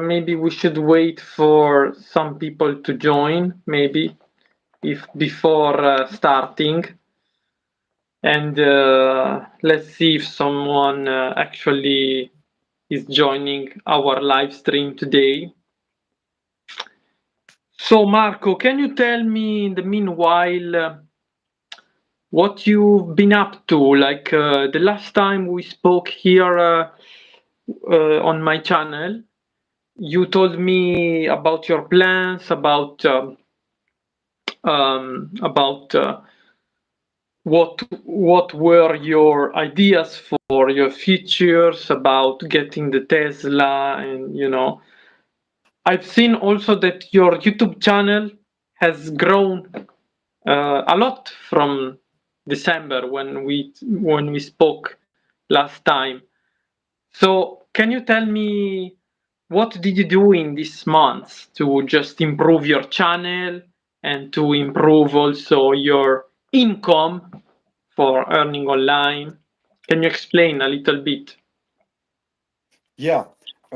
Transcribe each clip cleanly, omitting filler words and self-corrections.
maybe we should wait for some people to join, maybe if before starting, and let's see if someone actually is joining our live stream today. So Marco, can you tell me in the meanwhile what you've been up to? Like the last time we spoke here on my channel, you told me about your plans, about what were your ideas for your futures about getting the Tesla, and I've seen also that your YouTube channel has grown a lot from December when we spoke last time. So can you tell me what did you do in this month to just improve your channel and to improve also your income for earning online? Can you explain a little bit? Yeah.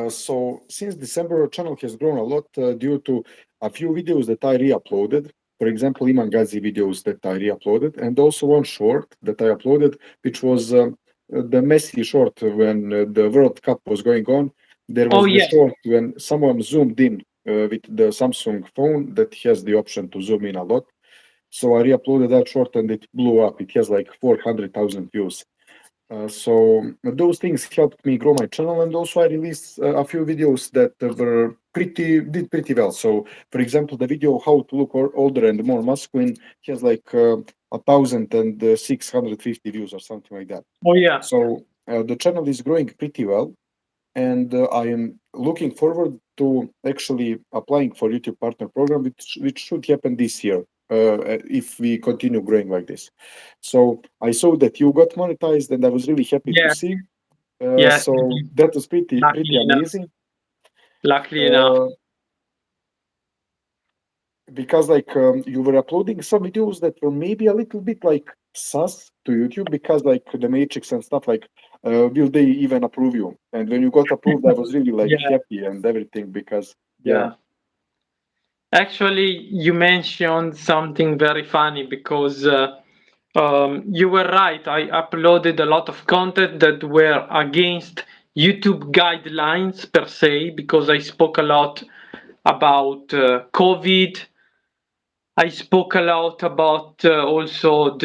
So since December, our channel has grown a lot due to a few videos that I re-uploaded. For example, Imangazi videos that I re-uploaded, and also one short that I uploaded, which was the Messi short when the World Cup was going on. There Oh was the yes. short when someone zoomed in with the Samsung phone that has the option to zoom in a lot. So I re-uploaded that short and it blew up. It has like 400,000 views. So those things helped me grow my channel, and also I released a few videos that did pretty well. So, for example, the video how to look older and more masculine has like 1,650 views or something like that. Oh yeah. So the channel is growing pretty well, and I am looking forward to actually applying for YouTube Partner Program, which should happen this year if we continue growing like this. So I saw that you got monetized, and I was really happy to Yes. see. Yes. So that was pretty Luckily enough. amazing. Luckily enough. Uh, because like you were uploading some videos that were maybe a little bit like sus to YouTube, because like the matrix and stuff, like will they even approve you? And when you got approved, I was really like Yeah. happy and everything, because yeah. Yeah. Actually, you mentioned something very funny because you were right. I uploaded a lot of content that were against YouTube guidelines per se, because I spoke a lot about COVID. I spoke a lot about also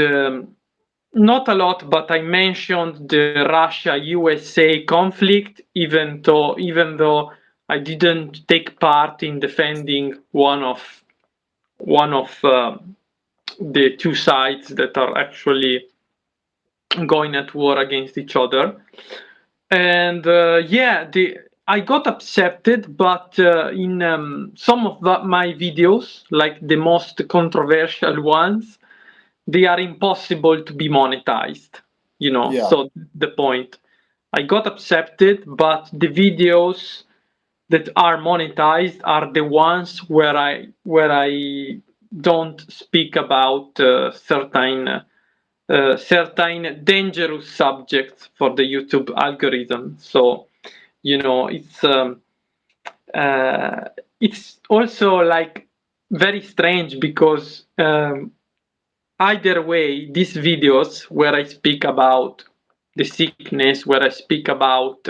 not a lot, but I mentioned the Russia-USA conflict, even though I didn't take part in defending one of the two sides that are actually going at war against each other. And I got accepted, but in some of my videos, like the most controversial ones, they are impossible to be monetized. Yeah. So the point. I got accepted, but the videos that are monetized are the ones where I don't speak about certain dangerous subjects for the YouTube algorithm. So uh, it's also like very strange because either way, these videos where I speak about the sickness, where I speak about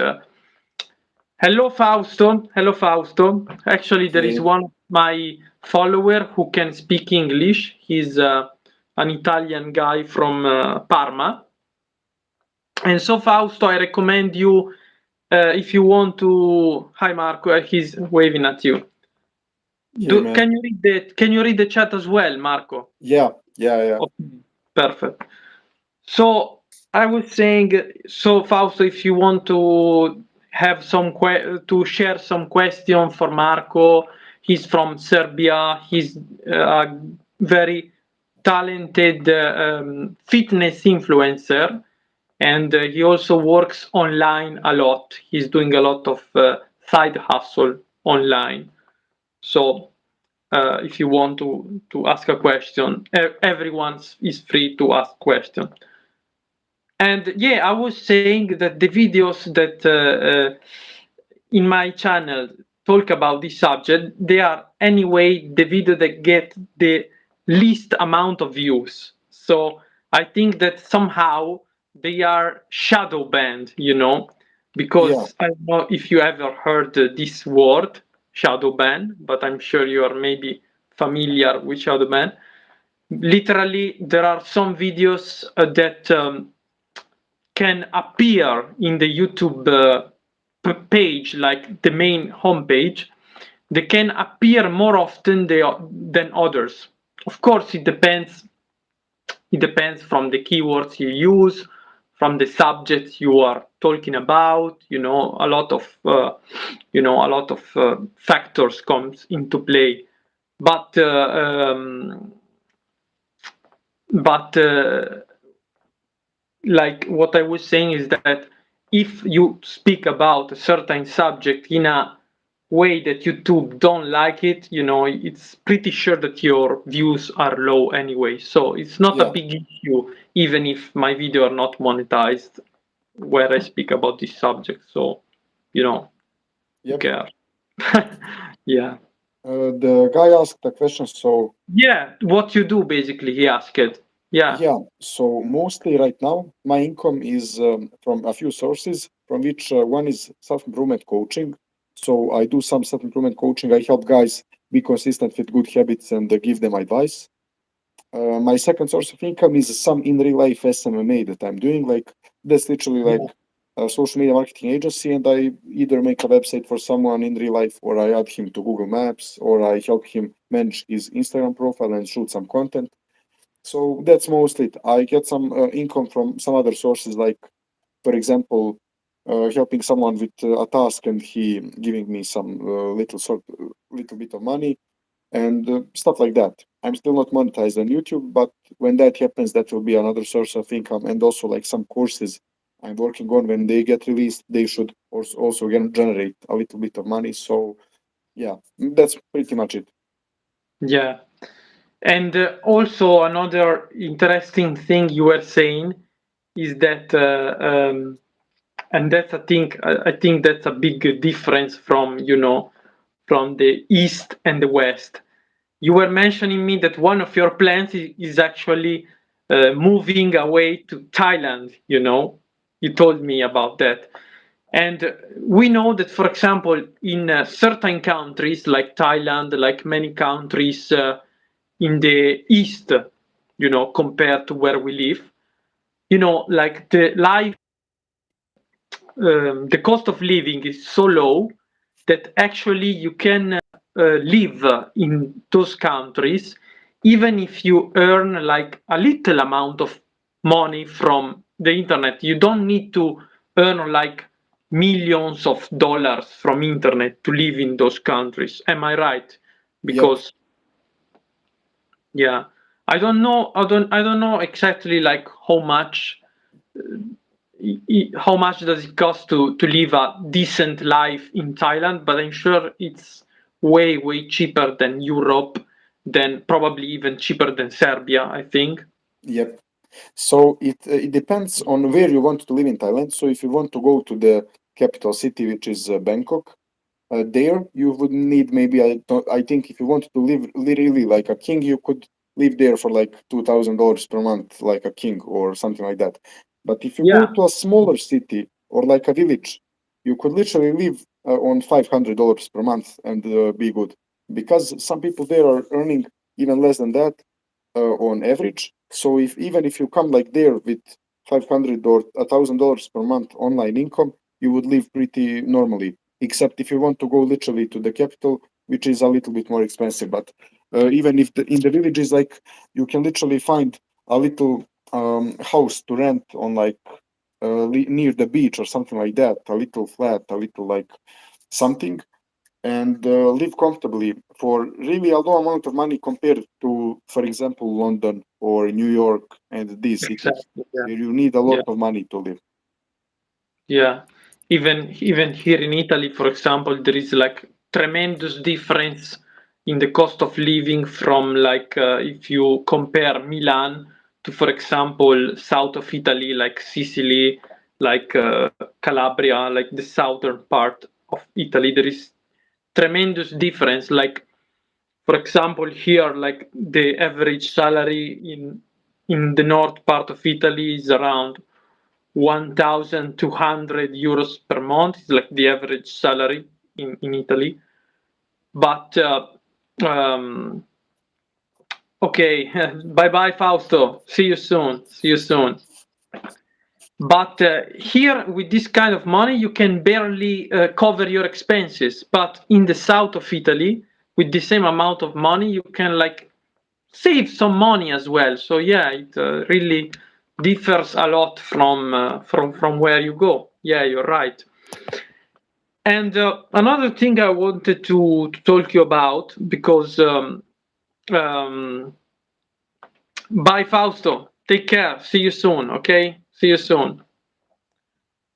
hello Fausto, hello Fausto. Actually, there is Okay. one of my follower who can speak English. He's an Italian guy from Parma. And so Fausto, I recommend you if you want to. Hi Marco, he's waving at you. Okay, man. Can you read the chat as well, Marco? Yeah. Yeah. Yeah. Okay, perfect. So I was saying, so Fausto, if you want to have to share some question for Marco, he's from Serbia. He's a very talented fitness influencer, and he also works online a lot. He's doing a lot of side hustle online. So if you want to ask a question, everyone is free to ask question. And yeah, I was saying that the videos that in my channel talk about this subject, they are anyway the video that get the least amount of views. So I think that somehow they are shadow banned, Yeah, because I don't know if you ever heard this word, shadow ban, but I'm sure you are maybe familiar with shadow ban. Literally, there are some videos that can appear in the YouTube page, like the main homepage. They can appear more often than others. Of course, it depends. It depends from the keywords you use, from the subjects you are talking about. A lot of factors comes into play. But but like what I was saying is that if you speak about a certain subject in a way that YouTube don't like it, it's pretty sure that your views are low anyway. So it's not a yeah, big issue, even if my video are not monetized where I speak about this subject. So, who yep. cares? Yeah. The guy asked a question, so Yeah, what you do basically, he asked. Yeah. yeah, so mostly right now, my income is from a few sources, from which one is self-improvement coaching. So I do some self-improvement coaching. I help guys be consistent with good habits and give them advice. My second source of income is some in real life SMMA that I'm doing. Like that's literally like Yeah. a social media marketing agency, and I either make a website for someone in real life, or I add him to Google Maps, or I help him manage his Instagram profile and shoot some content. So that's mostly it. I get some income from some other sources, like for example, helping someone with a task and he giving me some little bit of money and stuff like that. I'm still not monetized on YouTube, but when that happens, that will be another source of income. And also, like some courses I'm working on, when they get released, they should also generate a little bit of money. So, yeah, that's pretty much it. Yeah. And also another interesting thing you were saying is that, and that's I think that's a big difference from from the East and the West. You were mentioning me that one of your plans is actually moving away to Thailand. You told me about that. And we know that, for example, in certain countries like Thailand, like many countries in the East, compared to where we live, like the cost of living is so low that actually you can live in those countries even if you earn like a little amount of money from the internet. You don't need to earn like millions of dollars from internet to live in those countries. Am I right? Yep. Because yeah, I don't know exactly like how much does it cost to live a decent life in Thailand, but I'm sure it's way cheaper than Europe, than probably even cheaper than Serbia, I think. Yep. So it depends on where you want to live in Thailand. So if you want to go to the capital city, which is Bangkok, there you would need maybe I think if you wanted to live really like a king, you could live there for like $2,000 per month, like a king or something like that. But if you go Yeah, to a smaller city or like a village, you could literally live on $500 per month and be good, because some people there are earning even less than that on average. So if you come like there with 500 or $1,000 per month online income, you would live pretty normally. Except if you want to go literally to the capital, which is a little bit more expensive. But even if in the villages, like you can literally find a little house to rent on like near the beach or something like that, a little flat, a little like something, and live comfortably for really a low amount of money compared to, for example, London or New York and these cities exactly. Yeah, where you need a lot yeah, of money to live. yeah. Even here in Italy, for example, there is like tremendous difference in the cost of living from like if you compare Milan to, for example, south of Italy, like Sicily, like Calabria, like the southern part. of Italy, there is tremendous difference. Like, for example, here, like the average salary in the north part of Italy is around 1,200 euros per month. It's like the average salary in Italy. But okay, bye bye, Fausto. See you soon. See you soon. But here, with this kind of money, you can barely cover your expenses. But in the south of Italy, with the same amount of money, you can like save some money as well. So yeah, it really differs a lot from where you go. Yeah, you're right. And another thing I wanted to talk you about, because um, bye Fausto, take care. See you soon. Okay, see you soon.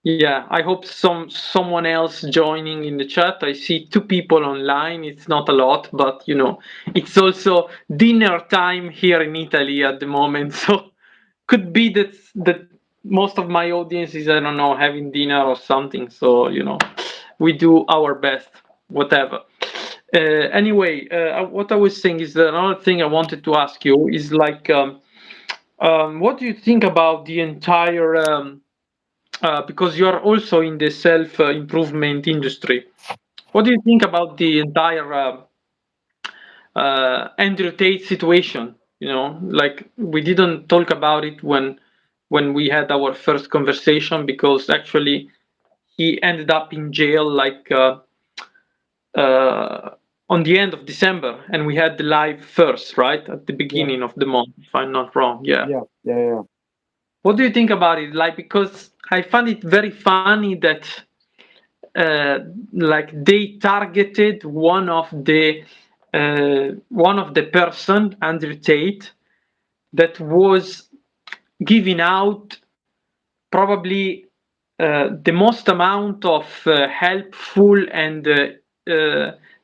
Yeah, I hope someone else joining in the chat. I see two people online. It's not a lot, but you know, it's also dinner time here in Italy at the moment. So could be that most of my audience is, I don't know, having dinner or something. So you know, we do our best, whatever. Anyway, what I was saying is that another thing I wanted to ask you is like, what do you think about the entire because you are also in the self improvement industry. What do you think about the entire Andrew Tate situation? You know, like we didn't talk about it when we had our first conversation, because actually he ended up in jail like uh, on the end of December, and we had the live first, right, at the Yeah, beginning of the month, if I'm not wrong. Yeah. yeah. What do you think about it? Like, because I find it very funny that uh, like they targeted one of the person, Andrew Tate, that was giving out probably the most amount of helpful and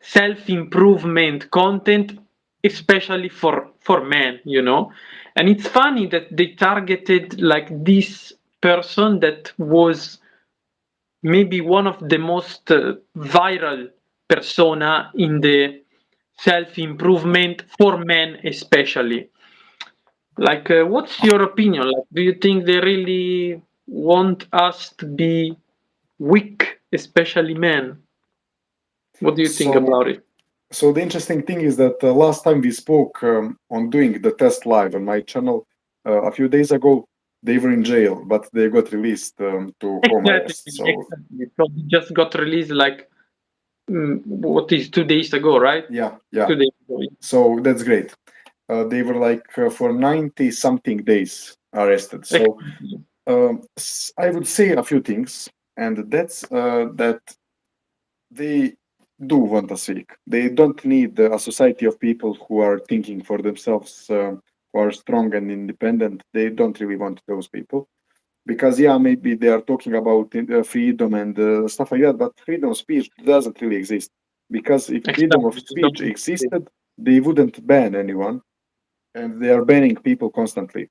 self-improvement content, especially for men, you know. And it's funny that they targeted like this person that was maybe one of the most viral persona in the self-improvement for men, especially. Like, what's your opinion? Like, do you think they really want us to be weak, especially men? What do you think So, about it? so the interesting thing is that last time we spoke on doing the test live on my channel a few days ago, they were in jail, but they got released to home Exactly, arrest. So exactly. So it just got released like what is 2 days ago, right? yeah. 2 days ago. So that's great. They were like for 90 something days arrested. So Exactly. I would say a few things, and that's that they do want us weak. They don't need a society of people who are thinking for themselves, who are strong and independent. They don't really want those people. Because, yeah, maybe they are talking about freedom and stuff like that, but freedom of speech doesn't really exist. Because if freedom of Exactly. They speech don't want to say. existed, they wouldn't ban anyone, and they are banning people constantly.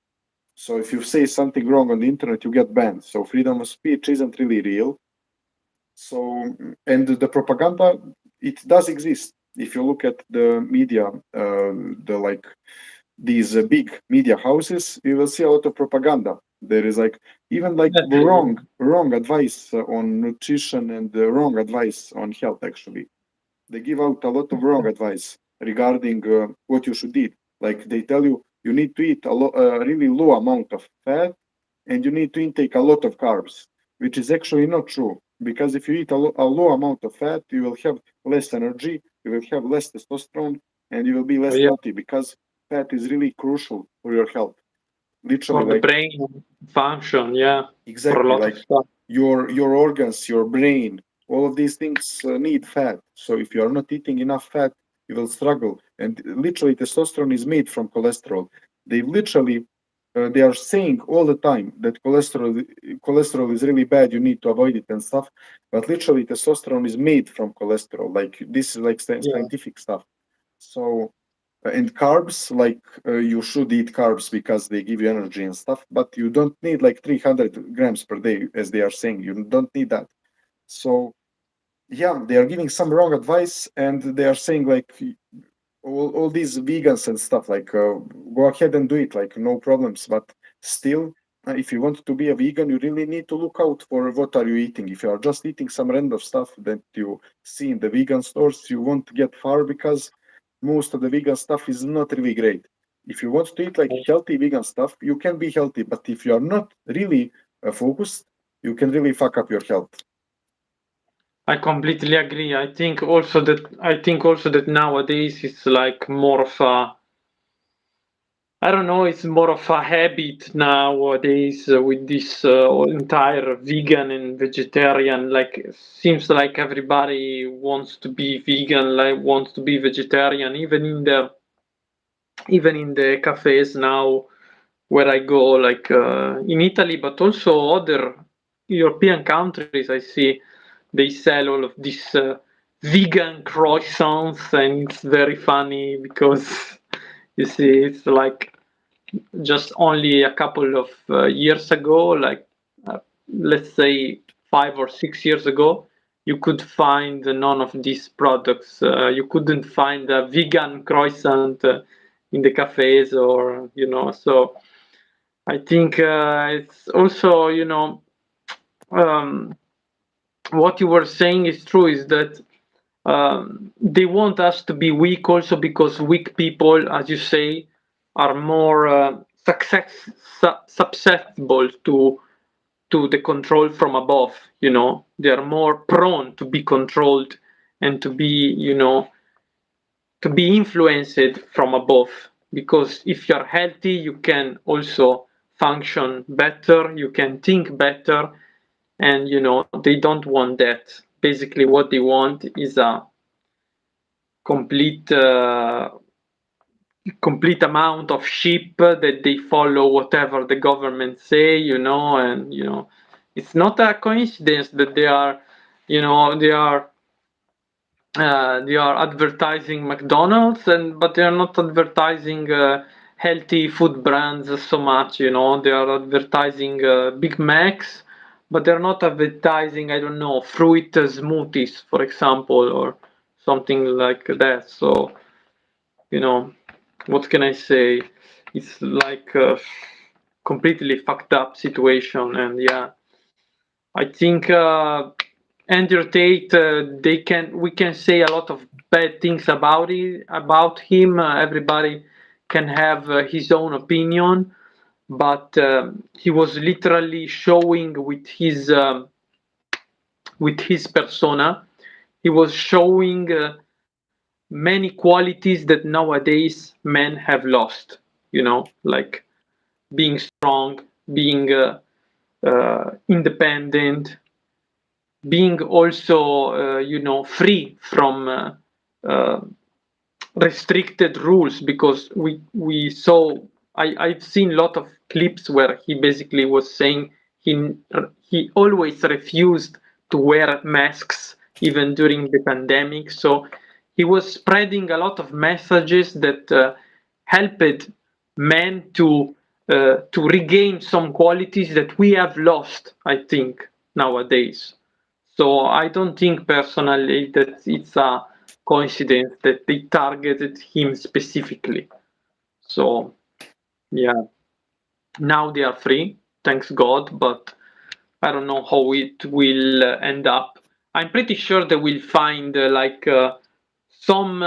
So if you say something wrong on the internet, you get banned. So freedom of speech isn't really real. So, and the propaganda, it does exist. If you look at the media, the like these big media houses, you will see a lot of propaganda. There is like even like Exactly. wrong advice on nutrition and wrong advice on health. Actually, they give out a lot of wrong advice regarding what you should eat. Like they tell you you need to eat a really low amount of fat and you need to intake a lot of carbs, which is actually not true. Because if you eat a low amount of fat, you will have less energy, you will have less testosterone, and you will be Oh, less yeah. healthy because fat is really crucial for your health. Literally, For the like brain function, yeah. For a exactly lot of like stuff. your organs, your brain, all of these things need fat. So if you are not eating enough fat, you will struggle. And literally, testosterone is made from cholesterol. They literally they are saying all the time that cholesterol is really bad. You need to avoid it and stuff. But literally, testosterone is made from cholesterol. Like this is like Yeah. scientific stuff. So and carbs, like you should eat carbs because they give you energy and stuff, but you don't need like 300 grams per day, as they are saying. You don't need that. So yeah, they are giving some wrong advice, and they are saying like all these vegans and stuff like go ahead and do it, like no problems. But still, if you want to be a vegan, you really need to look out for what are you eating. If you are just eating some random stuff that you see in the vegan stores, you won't get far because most of the vegan stuff is not really great. If you want to eat like healthy vegan stuff, you can be healthy, but if you are not really focused, you can really fuck up your health. I completely agree. I think also that nowadays it's like more of a, I don't know, it's more of a habit nowadays with this entire vegan and vegetarian. Like, seems like everybody wants to be vegan, like wants to be vegetarian, even in the cafes now where I go, like in Italy, but also other European countries. I see they sell all of these vegan croissants, and it's very funny because you see, it's like just only a couple of years ago, like let's say 5 or 6 years ago, you could find none of these products. You couldn't find a vegan croissant in the cafes, or So I think it's also, um, what you were saying is true. Is that they want us to be weak also because weak people, as you say, are more susceptible to the control from above. They are more prone to be controlled and to be influenced from above. Because if you're healthy, you can also function better, you can think better, and they don't want that. Basically, what they want is a complete complete amount of sheep that they follow whatever the government say, and it's not a coincidence that they are advertising McDonald's, but they are not advertising healthy food brands so much. They are advertising Big Macs, but they're not advertising, I don't know, fruit smoothies, for example, or something like that. So, what can I say? It's like a completely fucked up situation, and yeah, I think Andrew Tate, we can say a lot of bad things about him. Everybody can have his own opinion, but he was literally showing with his persona. He was showing many qualities that nowadays men have lost. Like being strong, being independent, being also free from uh, restricted rules, because we saw, I've seen a lot of clips where he basically was saying he always refused to wear masks even during the pandemic. So he was spreading a lot of messages that helped men to regain some qualities that we have lost, I think, nowadays. So I don't think personally that it's a coincidence that they targeted him specifically. So yeah, now they are free, thanks God, but I don't know how it will end up. I'm pretty sure they will find some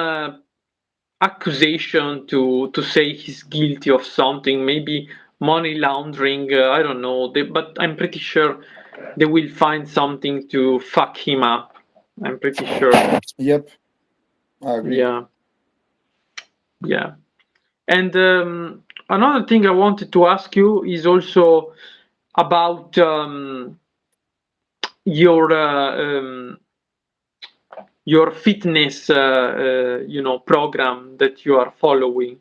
accusation to say he's guilty of something, maybe money laundering. I don't know, but I'm pretty sure they will find something to fuck him up. I'm pretty sure. Yep, I agree. Yeah, yeah. And another thing I wanted to ask you is also about your your fitness program that you are following,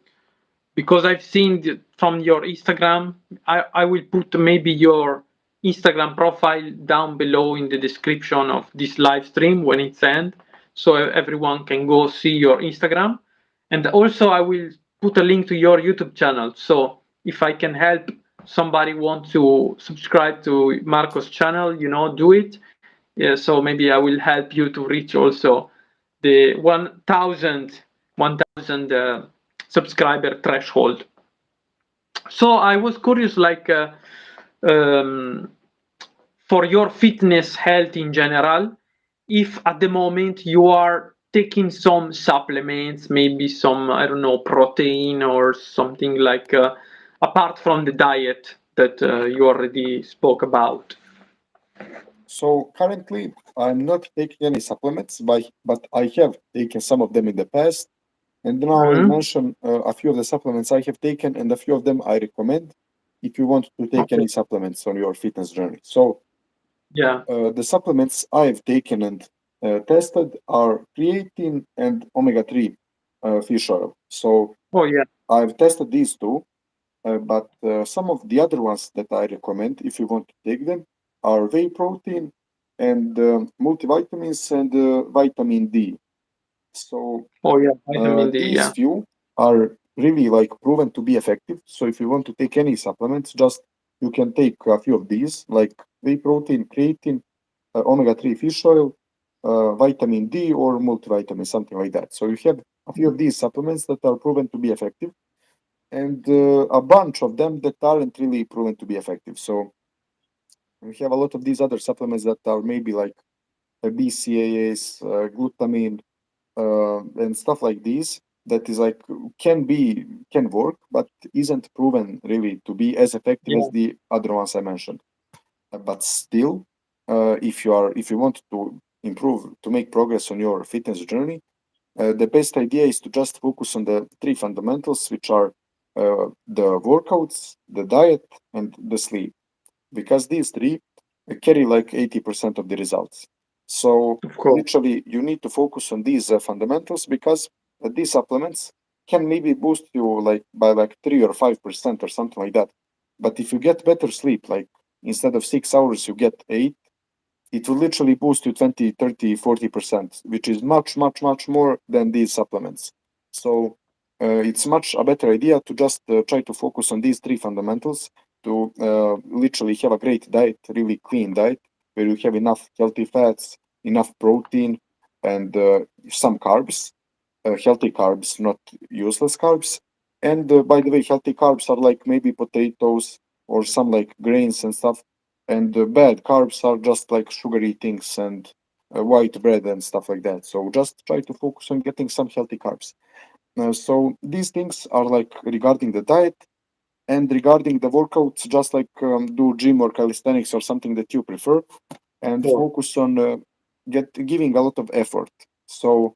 because I've seen from your Instagram. I will put maybe your Instagram profile down below in the description of this live stream when it's end, so everyone can go see your Instagram. And also I will put a link to your YouTube channel. So if I can help somebody want to subscribe to Marco's channel, do it. Yeah, so maybe I will help you to reach also the 1,000 subscriber threshold. So I was curious, like, um, for your fitness health in general, if at the moment you are taking some supplements, maybe some, I don't know, protein or something like, apart from the diet that you already spoke about. So currently, I'm not taking any supplements, but I have taken some of them in the past. And now I'll Mm-hmm. mention a few of the supplements I have taken, and a few of them I recommend if you want to take Okay. any supplements on your fitness journey. So Yeah. the supplements I've taken and tested are creatine and omega-3 fish oil. So Oh, yeah. I've tested these two, but some of the other ones that I recommend if you want to take them are whey protein and multivitamins and vitamin D. So Oh, yeah. Vitamin D. these Yeah. few are really like proven to be effective. So if you want to take any supplements, just you can take a few of these, like whey protein, creatine, omega-3 fish oil, vitamin D, or multivitamin, something like that. So you have a few of these supplements that are proven to be effective, and a bunch of them that aren't really proven to be effective. So we have a lot of these other supplements that are maybe like BCAAs, glutamine, and stuff like these that is like can work but isn't proven really to be as effective as Yeah. the other ones I mentioned. But still, if you want to improve to make progress on your fitness journey, the best idea is to just focus on the three fundamentals, which are the workouts, the diet, and the sleep, because these three carry like 80% of the results. So Of course. literally, you need to focus on these fundamentals because these supplements can maybe boost you like by like 3 or 5% or something like that. But if you get better sleep, like instead of 6 hours, you get 8, it will literally boost you 20, 30, 40%, which is much, much, much more than these supplements. So it's much a better idea to just try to focus on these three fundamentals to literally have a great diet, really clean diet, where you have enough healthy fats, enough protein, and some carbs, healthy carbs, not useless carbs. And by the way, healthy carbs are like maybe potatoes or some like grains and stuff, and bad carbs are just like sugary things and white bread and stuff like that. So just try to focus on getting some healthy carbs. So these things are like regarding the diet, and regarding the workouts, just like do gym or calisthenics or something that you prefer, and Sure. focus on giving a lot of effort. So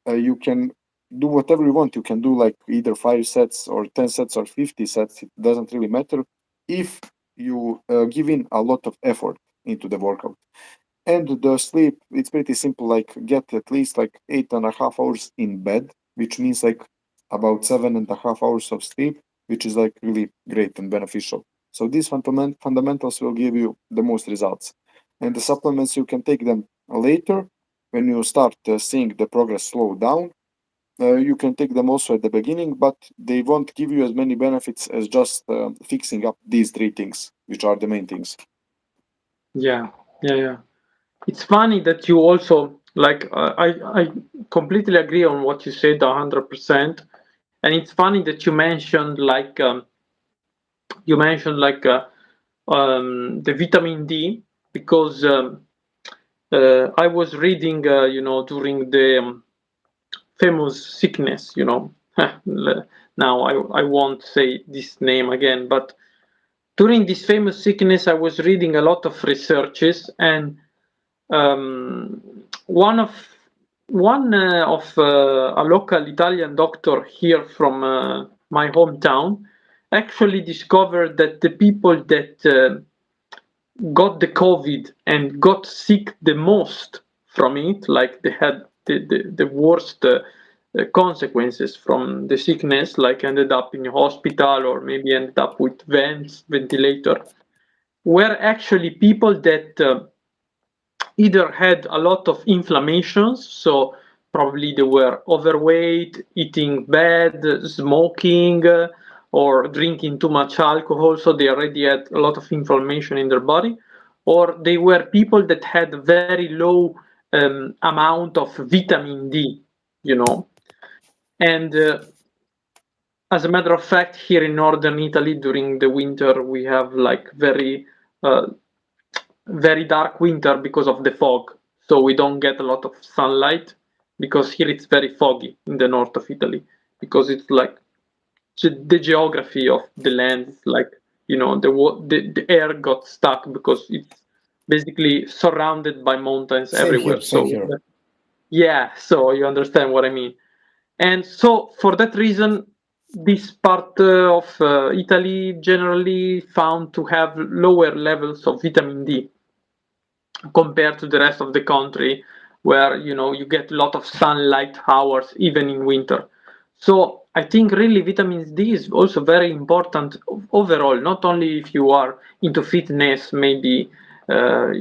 you can do whatever you want. You can do like either 5 sets or 10 sets or 50 sets. It doesn't really matter if you give in a lot of effort into the workout. And the sleep, it's pretty simple. Like get at least like 8.5 hours in bed, which means like about 7.5 hours of sleep, which is like really great and beneficial. So these fundamentals will give you the most results. And the supplements, you can take them later when you start seeing the progress slow down. You can take them also at the beginning, but they won't give you as many benefits as just fixing up these three things, which are the main things. Yeah. Yeah. Yeah. It's funny that you also like. I completely agree on what you said, 100%. And it's funny that you mentioned like the vitamin D because I was reading, during the famous sickness, now I won't say this name again, but during this famous sickness, I was reading a lot of researches, and um, one of a local Italian doctor here from my hometown actually discovered that the people that got the COVID and got sick the most from it, like they had the worst consequences from the sickness, like ended up in hospital or maybe ended up with ventilator, were actually people that either had a lot of inflammations, so probably they were overweight, eating bad, smoking, or drinking too much alcohol, so they already had a lot of inflammation in their body, or they were people that had very low amount of vitamin D, you know. And as a matter of fact, here in northern Italy during the winter, we have like uh, very dark winter because of the fog. So we don't get a lot of sunlight because here it's very foggy in the north of Italy because it's like the geography of the land is like, you know, the air got stuck because it's basically surrounded by mountains Same everywhere. here, same So here. yeah, so you understand what I mean. And so for that reason, this part of Italy generally found to have lower levels of vitamin D compared to the rest of the country, where you know you get a lot of sunlight hours even in winter. So I think really vitamin D is also very important overall, not only if you are into fitness, maybe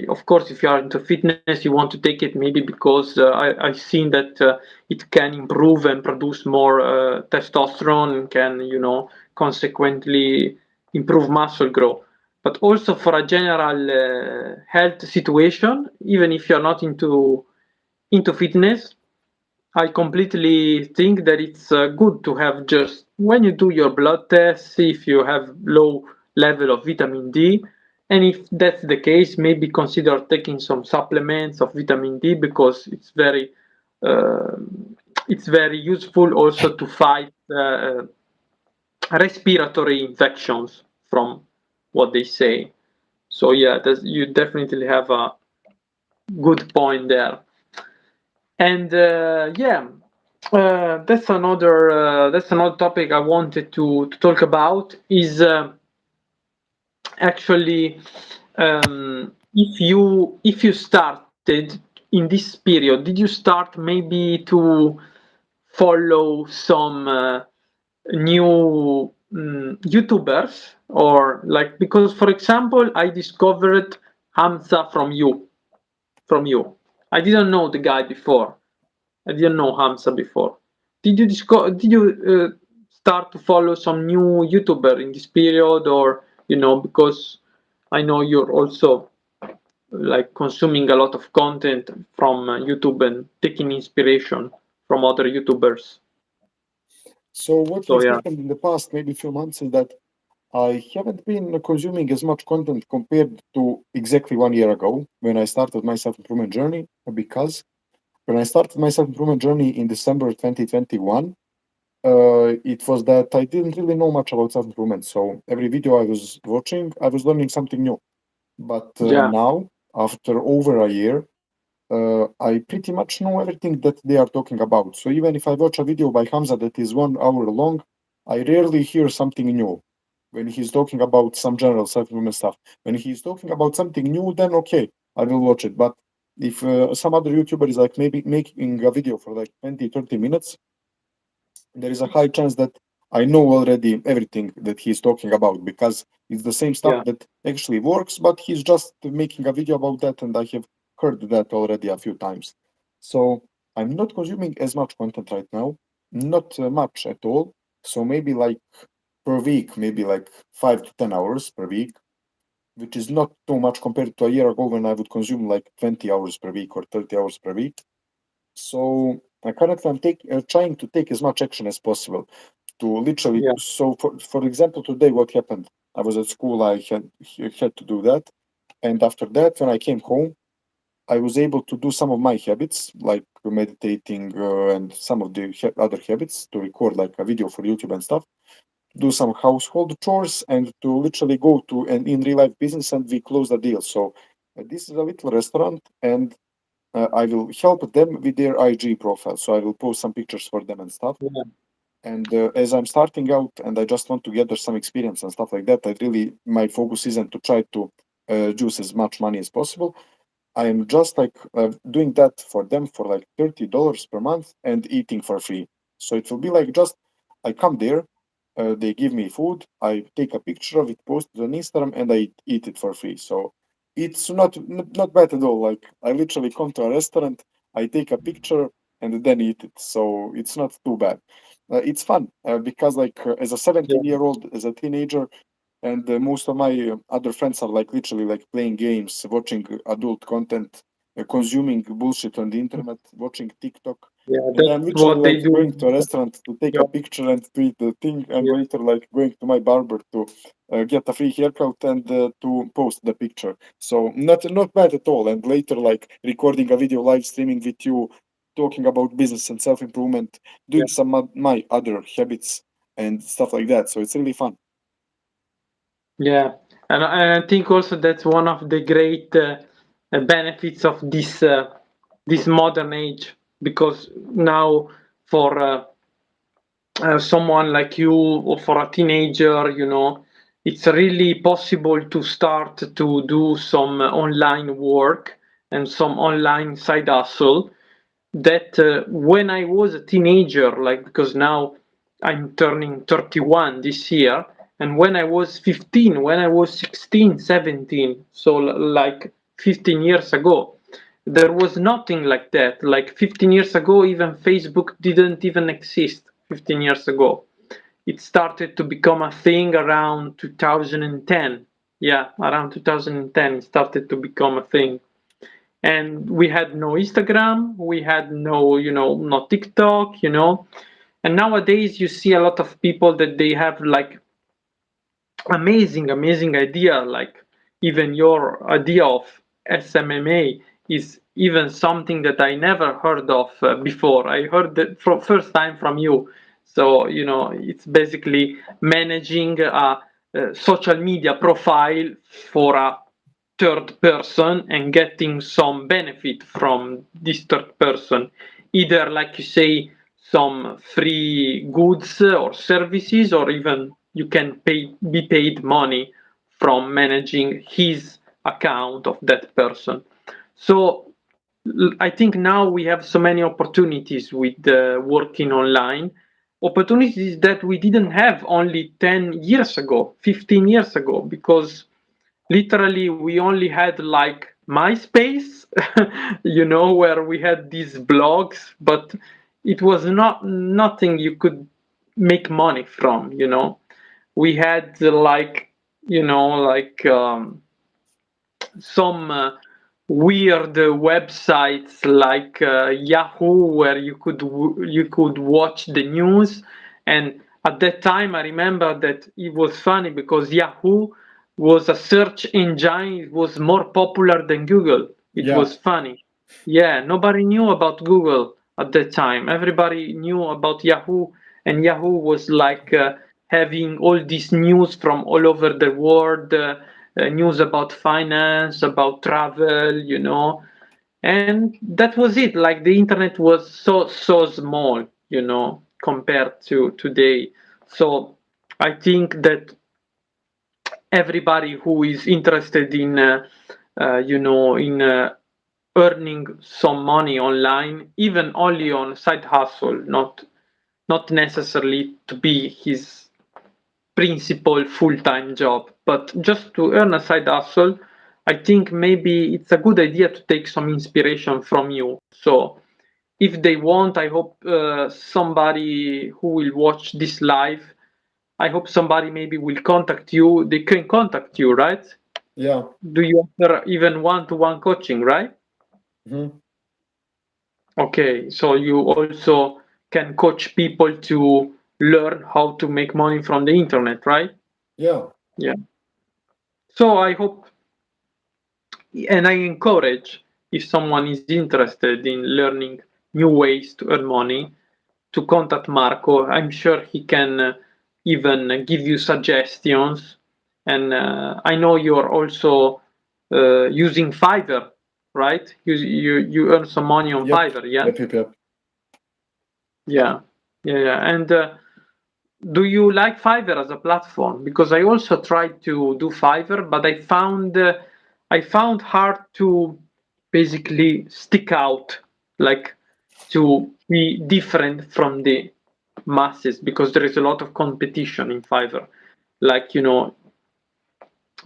of course if you are into fitness you want to take it maybe because I've seen that it can improve and produce more testosterone and can, you know, consequently improve muscle growth, but also for a general health situation, even if you're not into fitness. I completely think that it's good to have, just when you do your blood test, see if you have low level of vitamin D, and if that's the case, maybe consider taking some supplements of vitamin D because uh, it's very useful also to fight respiratory infections from what they say. So yeah, you definitely have a good point there. And yeah, that's another topic I wanted to talk about is actually if you started in this period, did you start maybe to follow some new YouTubers, or like, because for example I discovered Hamza from you. I didn't know the guy before. I didn't know Hamza before. Did you start to follow some new YouTuber in this period, or because I know you're also like consuming a lot of content from YouTube and taking inspiration from other YouTubers. So what So has yeah, happened in the past, maybe a few months, is that I haven't been consuming as much content compared to exactly 1 year ago when I started my self-improvement journey. Because when I started my self-improvement journey in December 2021, it was that I didn't really know much about self-improvement. So every video I was watching, I was learning something new. But yeah, now, after over a year, I pretty much know everything that they are talking about. So even if I watch a video by Hamza that is 1 hour long, I rarely hear something new. When he's talking about some general self-improvement stuff, when he's talking about something new, then okay, I will watch it. But if some other YouTuber is like maybe making a video for like 20, 30 minutes, there is a high chance that I know already everything that he's talking about because it's the same stuff yeah, that actually works, but he's just making a video about that, and I have heard that already a few times. So I'm not consuming as much content right now, not much at all. So maybe like per week, maybe like 5 to 10 hours per week, which is not too much compared to a year ago when I would consume like 20 hours per week or 30 hours per week. So currently I'm trying to take as much action as possible to literally. yeah, So for example, today what happened? I was at school. I had to do that, and after that, when I came home, I was able to do some of my habits like meditating and some of the other habits to record like a video for YouTube and stuff. Do some household chores and to literally go to an in real life business, and we close the deal. So this is a little restaurant, and I will help them with their IG profile. So I will post some pictures for them and stuff. yeah, And as I'm starting out and I just want to gather some experience and stuff like that, I really, my focus isn't to try to juice as much money as possible. I'm just like doing that for them for like $30 per month and eating for free. So it will be like just I come there, they give me food, I take a picture of it, post it on Instagram, and I eat it for free. So it's not bad at all. Like I literally come to a restaurant, I take a picture, and then eat it. So it's not too bad. It's fun because like as a yeah, 17-year-old, as a teenager, And most of my other friends are like literally like playing games, watching adult content, consuming bullshit on the internet, watching TikTok. Yeah, And I'm that's literally what they like do. going to a restaurant to take Yeah, a picture and tweet the thing, and yeah, later like going to my barber to get a free haircut and to post the picture. So not bad at all. And later like recording a video, live streaming with you, talking about business and self improvement, yeah. doing some of my other habits and stuff like that. So it's really fun. Yeah, and I think also that's one of the great benefits of this modern age, because now for someone like you or for a teenager, it's really possible to start to do some online work and some online side hustle that when I was a teenager, like, because now I'm turning 31 this year, and when I was 15, when I was 16, 17, so like 15 years ago, there was nothing like that. Like 15 years ago, even Facebook didn't even exist 15 years ago. It started to become a thing around 2010. Yeah, around 2010, it started to become a thing, and we had no Instagram, we had no TikTok, and nowadays you see a lot of people that they have like amazing idea, like even your idea of SMMA is even something that I never heard of before. I heard that for first time from you. So it's basically managing a social media profile for a third person and getting some benefit from this third person, either like you say, some free goods or services, or even you can be paid money from managing his account of that person. So I think now we have so many opportunities with working online, opportunities that we didn't have only 10 years ago, 15 years ago, because literally we only had like MySpace, where we had these blogs, but it was not nothing you could make money from. We had some weird websites like Yahoo, where you could watch the news. And at that time, I remember that it was funny because Yahoo was a search engine. It was more popular than Google. It Yeah, was funny. Yeah, nobody knew about Google at that time. Everybody knew about Yahoo, and Yahoo was like having all this news from all over the world. News about finance, about travel, and that was it. Like the internet was so small, compared to today. So I think that everybody who is interested in, earning some money online, even only on side hustle, not necessarily to be his principal full-time job, but just to earn a side hustle, I think maybe it's a good idea to take some inspiration from you. So if they want, I hope somebody who will watch this live, I hope somebody maybe will contact you. They can contact you, right? yeah. Do you offer even one-to-one coaching, right? Mhm. Okay, so you also can coach people to learn how to make money from the internet, right? Yeah, Yeah. So I hope, and I encourage, if someone is interested in learning new ways to earn money, to contact Marko. I'm sure he can even give you suggestions. And I know you're also using Fiverr, right? You earn some money on yep, Fiverr, yeah? yep. Yeah, yeah. And do you like Fiverr as a platform? Because I also tried to do Fiverr, but I found hard to basically stick out, like to be different from the masses, because there is a lot of competition in Fiverr. Like,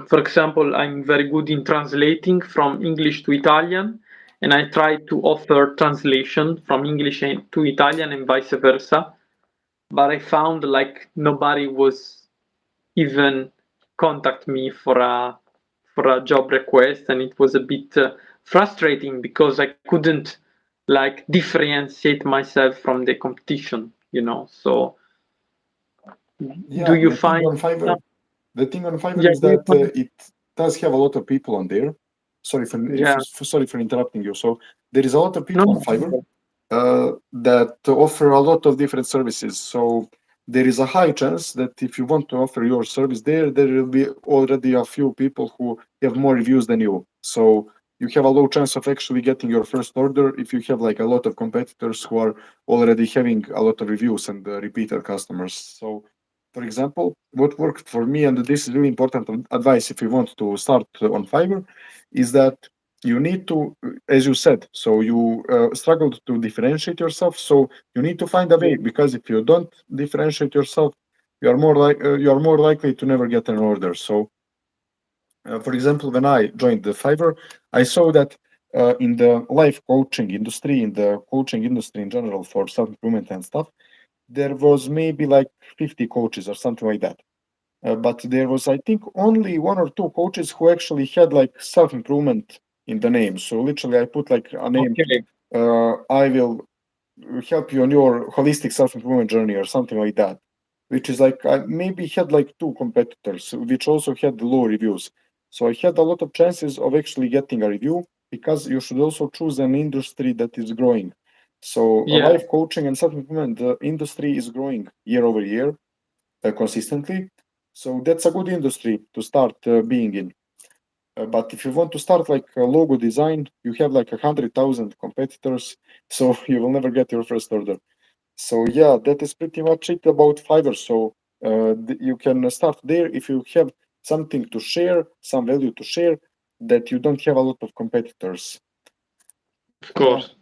for example, I'm very good in translating from English to Italian, and I try to offer translation from English to Italian and vice versa, but I found like nobody was even contact me for a job request, and it was a bit frustrating because I couldn't like differentiate myself from the competition, you know. So do Yeah, you find the thing on Fiverr yeah, is do you that find it does have a lot of people on there. yeah, Sorry for interrupting you. So there is a lot of no, people on Fiverr that offer a lot of different services. So there is a high chance that if you want to offer your service there, there will be already a few people who have more reviews than you. So you have a low chance of actually getting your first order if you have like a lot of competitors who are already having a lot of reviews and repeated customers. So for example, what worked for me, and this is really important advice if you want to start on Fiverr, is that you need to, as you said, so you struggled to differentiate yourself. So you need to find a way, because if you don't differentiate yourself, you are more likely to never get an order. So, for example, when I joined the Fiverr, I saw that in the life coaching industry, in the coaching industry in general for self improvement and stuff, there was maybe like 50 coaches or something like that. But there was, I think, only one or two coaches who actually had like self improvement in the name. So literally, I put like a name. okay, I will help you on your holistic self improvement journey or something like that. Which is like I maybe had like two competitors, which also had low reviews. So I had a lot of chances of actually getting a review, because you should also choose an industry that is growing. So a yeah, life coaching and self improvement industry is growing year over year consistently. So that's a good industry to start being in. But if you want to start like a logo design, you have like 100,000 competitors, so you will never get your first order. So yeah, that is pretty much it about Fiverr. So you can start there if you have something to share, some value to share, that you don't have a lot of competitors. of Yeah. course,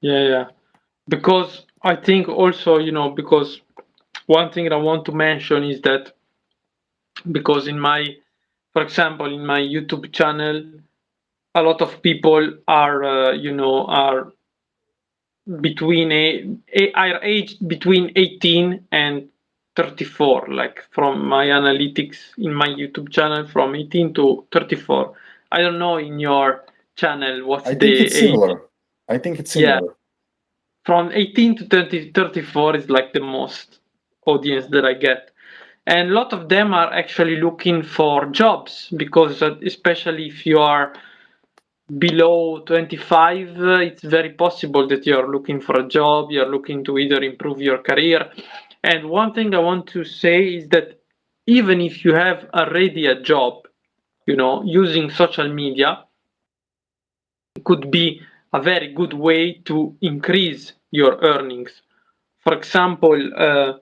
yeah, yeah. Because I think also, you know, because one thing I want to mention is that because in my, for example, in my YouTube channel, a lot of people are, are are aged between 18 and 34, like from my analytics in my YouTube channel, from 18 to 34. I don't know in your channel what's I the think it's age. similar. I think it's Yeah, similar. from 18 to 34 is like the most audience that I get. And a lot of them are actually looking for jobs because, especially if you are below 25, it's very possible that you're looking for a job, you're looking to either improve your career. And one thing I want to say is that even if you have already a job, you know, using social media could be a very good way to increase your earnings. For example,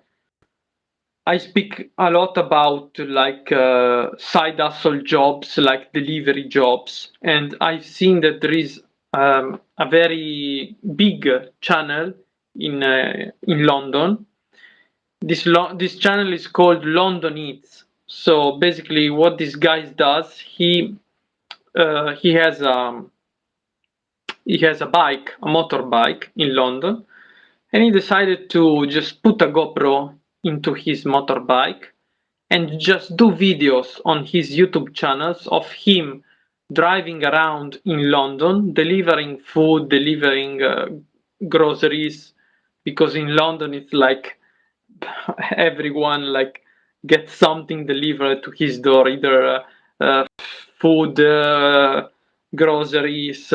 I speak a lot about like side hustle jobs, like delivery jobs, and I've seen that there is a very big channel in London. This channel is called London Eats. So basically, what this guy does, he has a bike, a motorbike in London, and he decided to just put a GoPro into his motorbike and just do videos on his YouTube channels of him driving around in London, delivering food, delivering groceries, because in London it's like everyone like gets something delivered to his door, either food, groceries,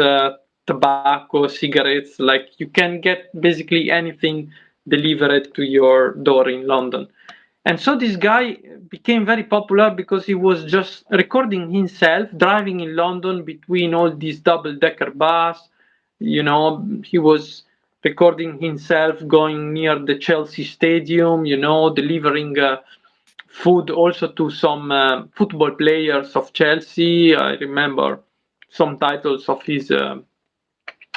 tobacco, cigarettes. Like you can get basically anything delivered to your door in London. And so this guy became very popular because he was just recording himself driving in London between all these double-decker bus. You know, he was recording himself going near the Chelsea Stadium, you know, delivering food also to some football players of Chelsea. I remember some titles of his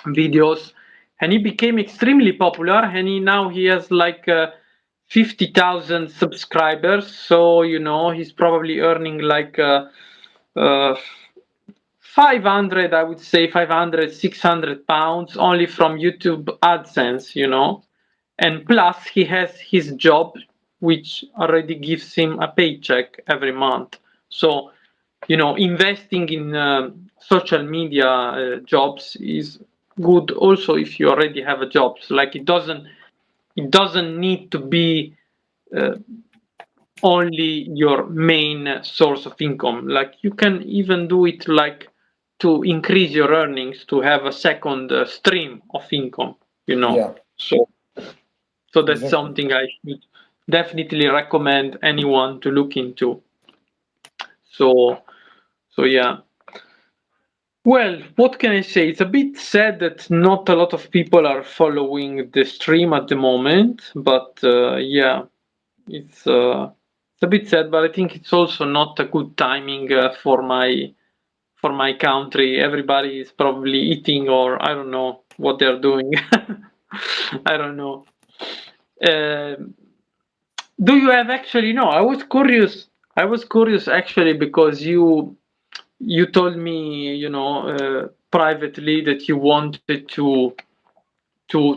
videos, and he became extremely popular. And he has like 50,000 subscribers. So you know he's probably earning like uh, 500, I would say 500, 600 pounds only from YouTube AdSense, you know. And plus he has his job which already gives him a paycheck every month. So, investing in social media jobs is good also if you already have a job. So, like, it doesn't need to be uh, only your main source of income. Like, you can even do it like to increase your earnings, to have a second stream of income. Yeah, So that's exactly. something I should definitely recommend anyone to look into. So yeah. Well, what can I say? It's a bit sad that not a lot of people are following the stream at the moment, but yeah, it's a bit sad. But I think it's also not a good timing for my country. Everybody is probably eating, or I don't know what they're doing. I don't know. Um do you have actually? No, I was curious. I was curious actually because you told me, privately that you wanted to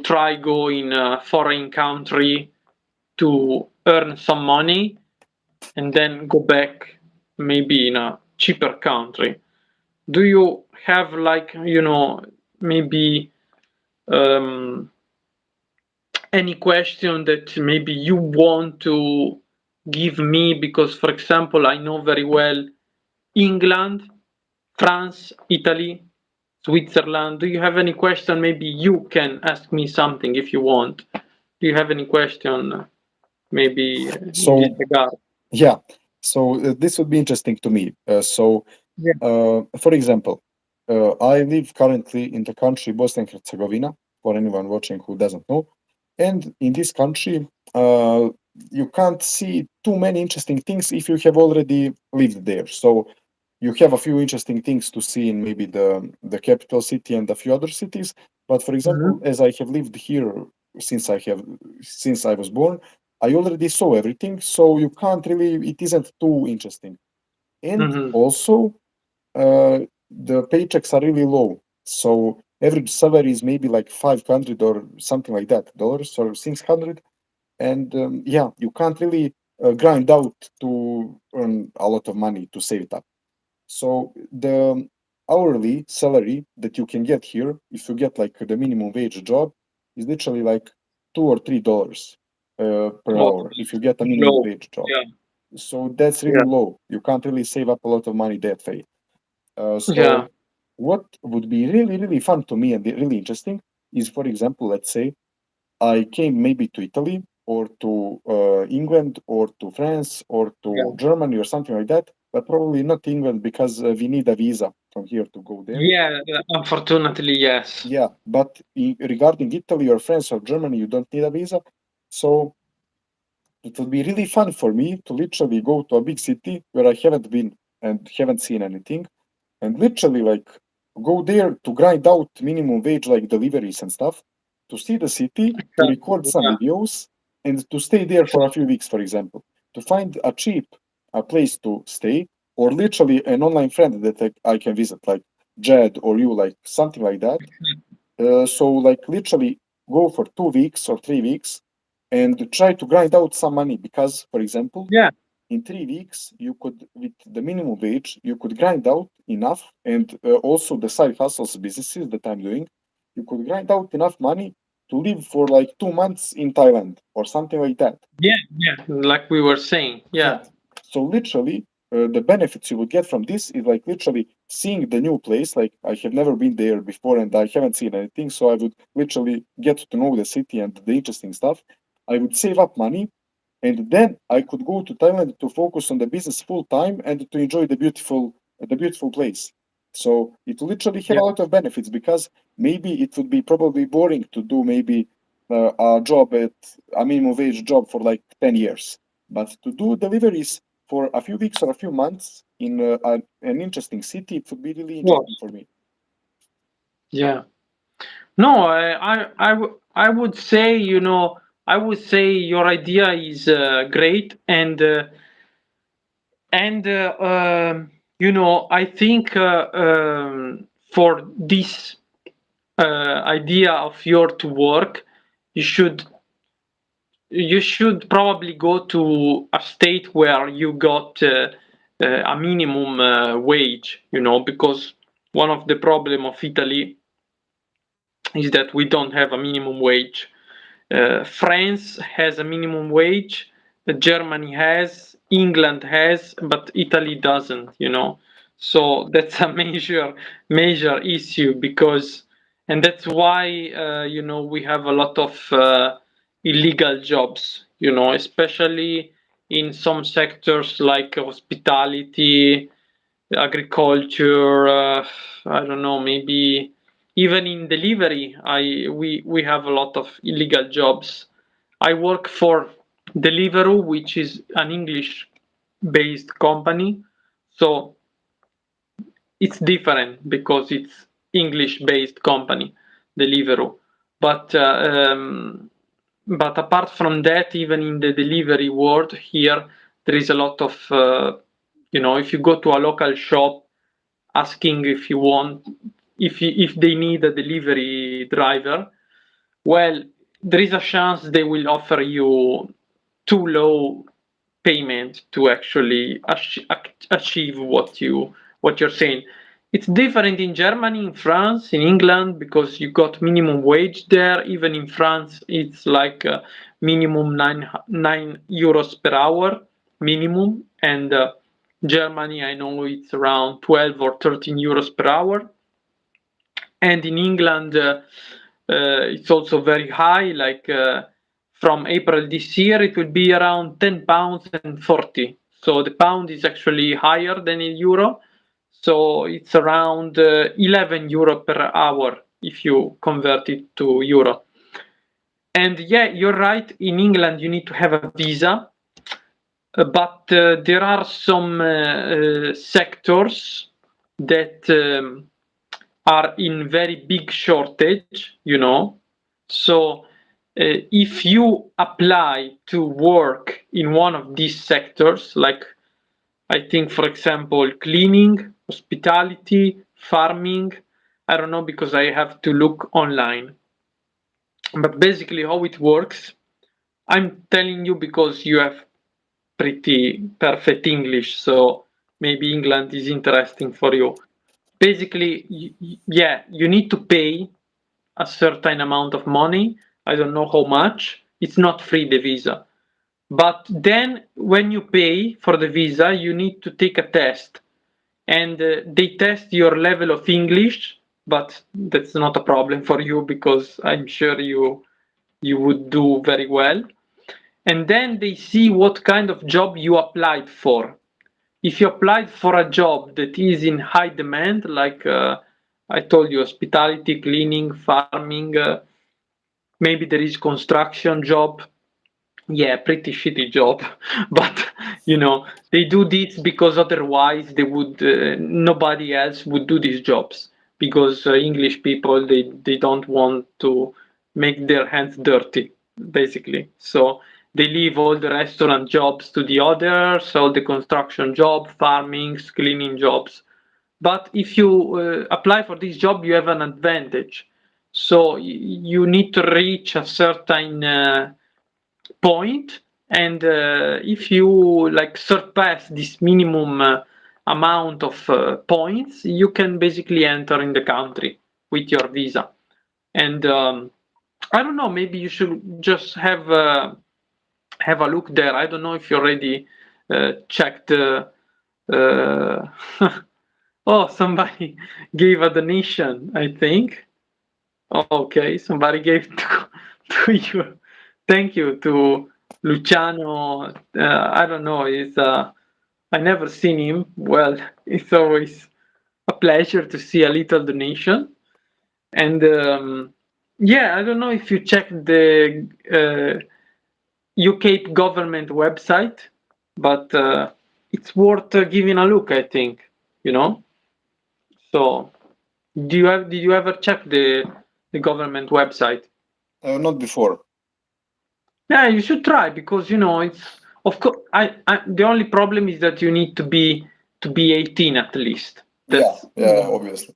try go in a foreign country to earn some money and then go back maybe in a cheaper country. Do you have like, maybe um, any question that maybe you want to give me? Because, for example, I know very well England, France, Italy, Switzerland. Do you have any question? Maybe you can ask me something if you want. Do you have any question? Maybe in this So regard. yeah, so this would be interesting to me. Yeah. For example, I live currently in the country Bosnia and Herzegovina, for anyone watching who doesn't know. And in this country, you can't see too many interesting things if you have already lived there. So you have a few interesting things to see in maybe the capital city and a few other cities. But for example, Mm-hmm. as I have lived here since I was born, I already saw everything. So you can't really, it isn't too interesting. And Mm-hmm. also, the paychecks are really low. So average salary is maybe like 500 or something like that, dollars or 600. And yeah, you can't really grind out to earn a lot of money to save it up. So the hourly salary that you can get here, if you get like the minimum wage job, is literally like $2 or $3 per Oh, hour if you get a minimum low. wage job. Yeah. So that's really Yeah. low. You can't really save up a lot of money that way. Yeah. So what would be really, really fun to me and really interesting is, for example, let's say I came maybe to Italy or to England or to France or to Yeah. Germany or something like that, but probably not England because we need a visa from here to go there. Yeah. Unfortunately, yes. Yeah, but regarding Italy or France or Germany, you don't need a visa. So it would be really fun for me to literally go to a big city where I haven't been and haven't seen anything and literally like go there to grind out minimum wage like deliveries and stuff, to see the city, to record Exactly. some Yeah. videos, and to stay there for a few weeks, for example, to find a cheap a place to stay, or literally an online friend that I can visit, like Jed or you, like something like that. So like literally go for 2 weeks or 3 weeks and try to grind out some money because, for example, Yeah. in 3 weeks you could with the minimum wage you could grind out enough and also the side hustles businesses that I'm doing, you could grind out enough money to live for like 2 months in Thailand or something like that. Yeah. Yeah. Like we were saying. Yeah, Yeah. so literally the benefits you would get from this is like literally seeing the new place. Like I have never been there before and I haven't seen anything, so I would literally get to know the city and the interesting stuff. I would save up money and then I could go to Thailand to focus on the business full time and to enjoy the beautiful place. So it literally have Yeah. a lot of benefits because maybe it would be probably boring to do maybe a job at a minimum wage job for like 10 years, but to do deliveries for a few weeks or a few months in an interesting city, it would be really interesting Was. for me. Yeah. No, I would say, I would say your idea is great, and I think for this idea of your to work, you should you should probably go to a state where you got a minimum wage, because one of the problem of Italy is that we don't have a minimum wage. France has a minimum wage, Germany has, England has, but Italy doesn't. So that's a major issue and that's why we have a lot of illegal jobs, especially in some sectors like hospitality, agriculture. I don't know, maybe even in delivery. We have a lot of illegal jobs. I work for Deliveroo, which is an English-based company, so it's different because it's English-based company, Deliveroo. But apart from that, even in the delivery world here, there is a lot of if you go to a local shop asking if they need a delivery driver, well, there is a chance they will offer you too low payment to actually achieve what you're saying. It's different in Germany, in France, in England, because you got minimum wage there. Even in France, it's like minimum 9 euros per hour minimum, and Germany, I know it's around 12 or 13 euros per hour. And in England, it's also very high, like from April this year, it will be around £10.40. So the pound is actually higher than in euro. So it's around €11 per hour if you convert it to euro. And yeah, you're right. In England, you need to have a visa. But there are some sectors that are in very big shortage, So if you apply to work in one of these sectors, like I think, for example, cleaning, hospitality, farming, I don't know because I have to look online. But basically how it works, I'm telling you because you have pretty perfect English, so maybe England is interesting for you. Basically, yeah, you need to pay a certain amount of money. I don't know how much. It's not free, the visa. But then when you pay for the visa, you need to take a test. And they test your level of English, but that's not a problem for you because I'm sure you would do very well. And then they see what kind of job you applied for. If you applied for a job that is in high demand, like I told you, hospitality, cleaning, farming, maybe there is construction job. Yeah, pretty shitty job, but they do this because otherwise nobody else would do these jobs because English people they don't want to make their hands dirty, basically. So they leave all the restaurant jobs to the others, all the construction job, farming, cleaning jobs. But if you apply for this job, you have an advantage. So you need to reach a certain point, and if you like surpass this minimum amount of points, you can basically enter in the country with your visa. And I don't know, maybe you should just have a look there. I don't know if you already checked oh, somebody gave a donation, I think. Okay, somebody gave to you. Thank you to Luciano. I don't know. I never seen him. Well, it's always a pleasure to see a little donation. And yeah, I don't know if you checked the UK government website, but it's worth giving a look, I think. So, did you ever check the government website? Not before. Yeah, you should try because it's of course. The only problem is that you need to be 18 at least. Yeah, obviously.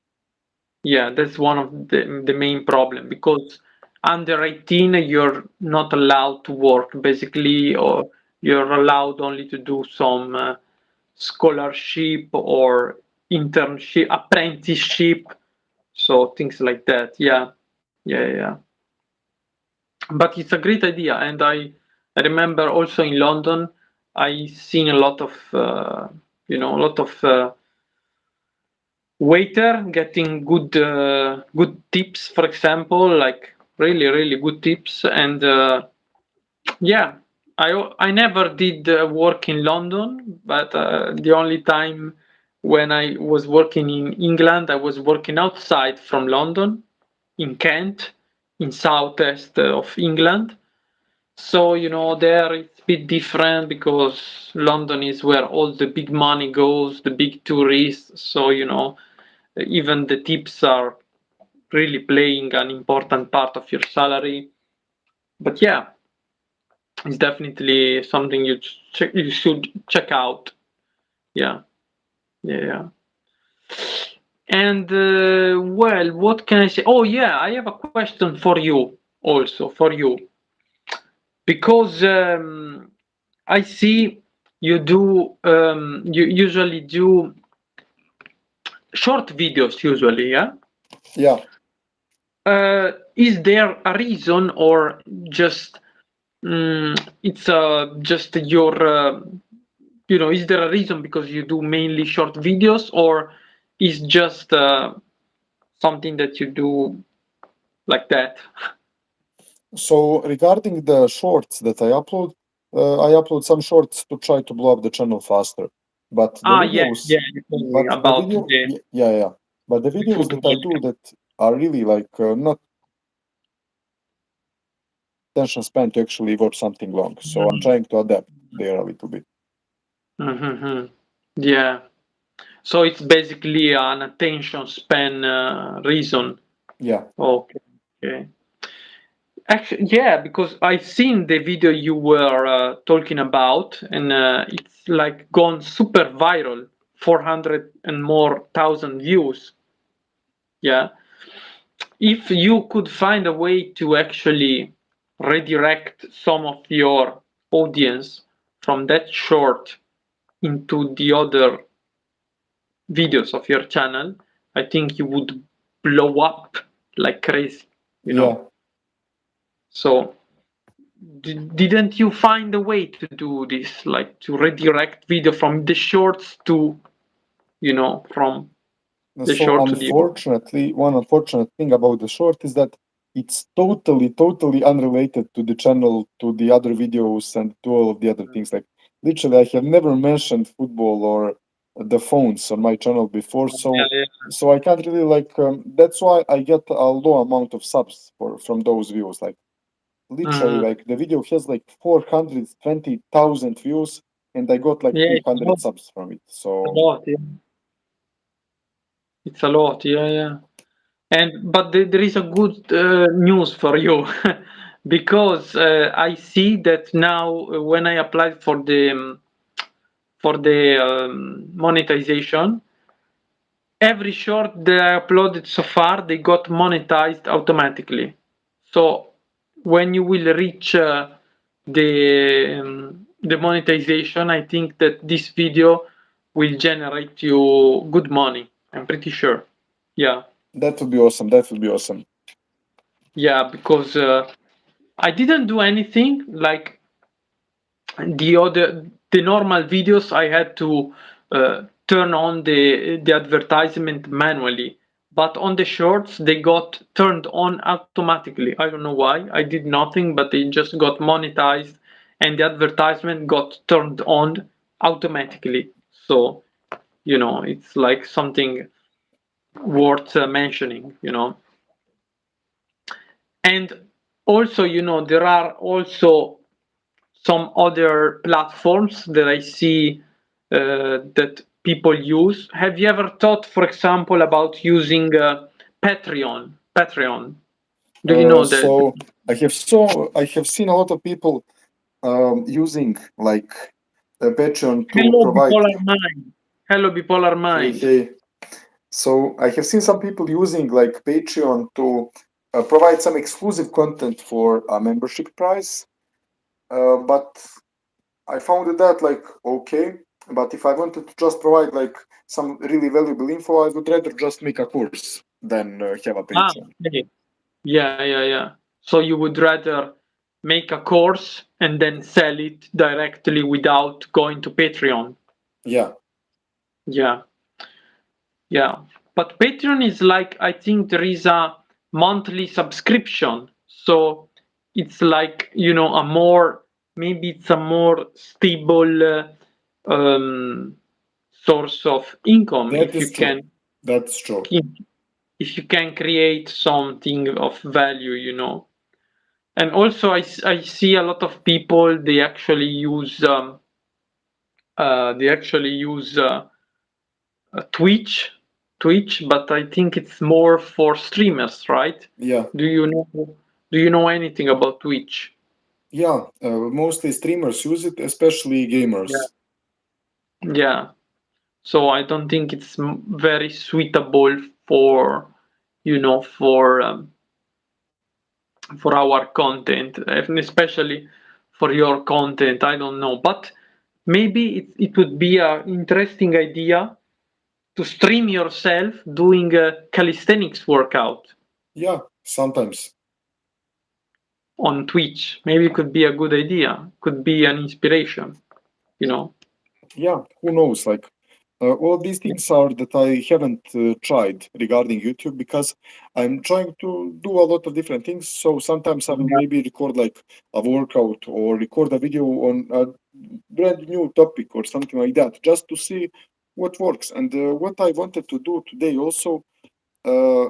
Yeah, that's one of the main problem because under 18 you're not allowed to work basically, or you're allowed only to do some scholarship or internship, apprenticeship, so things like that. Yeah, yeah, yeah. But it's a great idea, and I remember also in London, I seen a lot of a lot of waiter getting good tips, for example, like really good tips, and yeah, I never did work in London, but the only time when I was working in England, I was working outside from London, in Kent, in southeast of England. So, there it's a bit different because London is where all the big money goes, the big tourists. So, even the tips are really playing an important part of your salary. But yeah, it's definitely something you should check out. Yeah, yeah, yeah. And well, what can I say? Oh yeah, I have a question for you also for you, because I see you usually do short videos usually, yeah? Yeah. Is there a reason, or just it's just your is there a reason because you do mainly short videos, or is just something that you do like that? So regarding the shorts that I upload some shorts to try to blow up the channel faster. But the Yeah, videos, yeah, you told me but the about video, yeah, yeah. But the the videos that I football. do that are really like not attention span to actually watch something long. So I'm trying to adapt there a little bit. Mm-hmm. Yeah. So it's basically an attention span reason. Yeah. Okay. Okay. Actually, yeah, because I've seen the video you were talking about, and it's like gone super viral, 400 and more thousand views. Yeah. If you could find a way to actually redirect some of your audience from that short into the other videos of your channel, I think you would blow up like crazy, you Yeah. know. So didn't you find a way to do this, like to redirect video from the shorts to, from the So short to the unfortunately, one unfortunate thing about the short is that it's totally unrelated to the channel, to the other videos, and to all of the other things. Like literally, I have never mentioned football or the phones on my channel before, yeah, so yeah. so I can't really like. That's why I get a low amount of subs from those views. Like literally, Mm. like the video has like 420,000 views, and I got like Yeah, it's a 300 lot, subs from it. a So lot, yeah. It's a lot, yeah, yeah. And but there is a good news for you because I see that now when I applied for the monetization, every short that I uploaded so far they got monetized automatically. So when you will reach the monetization, I think that this video will generate you good money. I'm pretty sure. Yeah. that would be awesome. That would be awesome. Yeah, because I didn't do anything like the normal videos. I had to turn on the advertisement manually, but on the shorts they got turned on automatically. I don't know why. I did nothing, but they just got monetized, and the advertisement got turned on automatically. So it's like something worth mentioning. And also, there are also some other platforms that I see that people use. Have you ever thought, for example, about using Patreon? Patreon. Do you know that? So I have seen a lot of people using like Patreon to Hello, provide. Bipolar Mind. Hello, Bipolar Hey, Mind. hey. So I have seen some people using like Patreon to provide some exclusive content for a membership price. But I found that like okay. But if I wanted to just provide like some really valuable info, I would rather just make a course than have a Ah, Patreon. okay. Yeah. So you would rather make a course and then sell it directly without going to Patreon. Yeah, Yeah, yeah. But Patreon is like, I think there is a monthly subscription. So it's like, a more, maybe it's a more stable source of income that is true. That's true. if you can create something of value. And also I see a lot of people, they actually use Twitch, but I think it's more for streamers, right? Yeah, Do you know do you know anything about Twitch? yeah. Mostly streamers use it, especially gamers. Yeah. Yeah. So I don't think it's very suitable for you know for our content, and especially for your content. I don't know, but maybe it would be an interesting idea to stream yourself doing a calisthenics workout Yeah, sometimes. on Twitch. Maybe it could be a good idea, could be an inspiration, you know. Yeah, who knows? Like, all these things are that I haven't tried regarding YouTube because I'm trying to do a lot of different things. So sometimes I will Yeah, maybe record like a workout or record a video on a brand new topic or something like that, just to see what works. And what I wanted to do today also,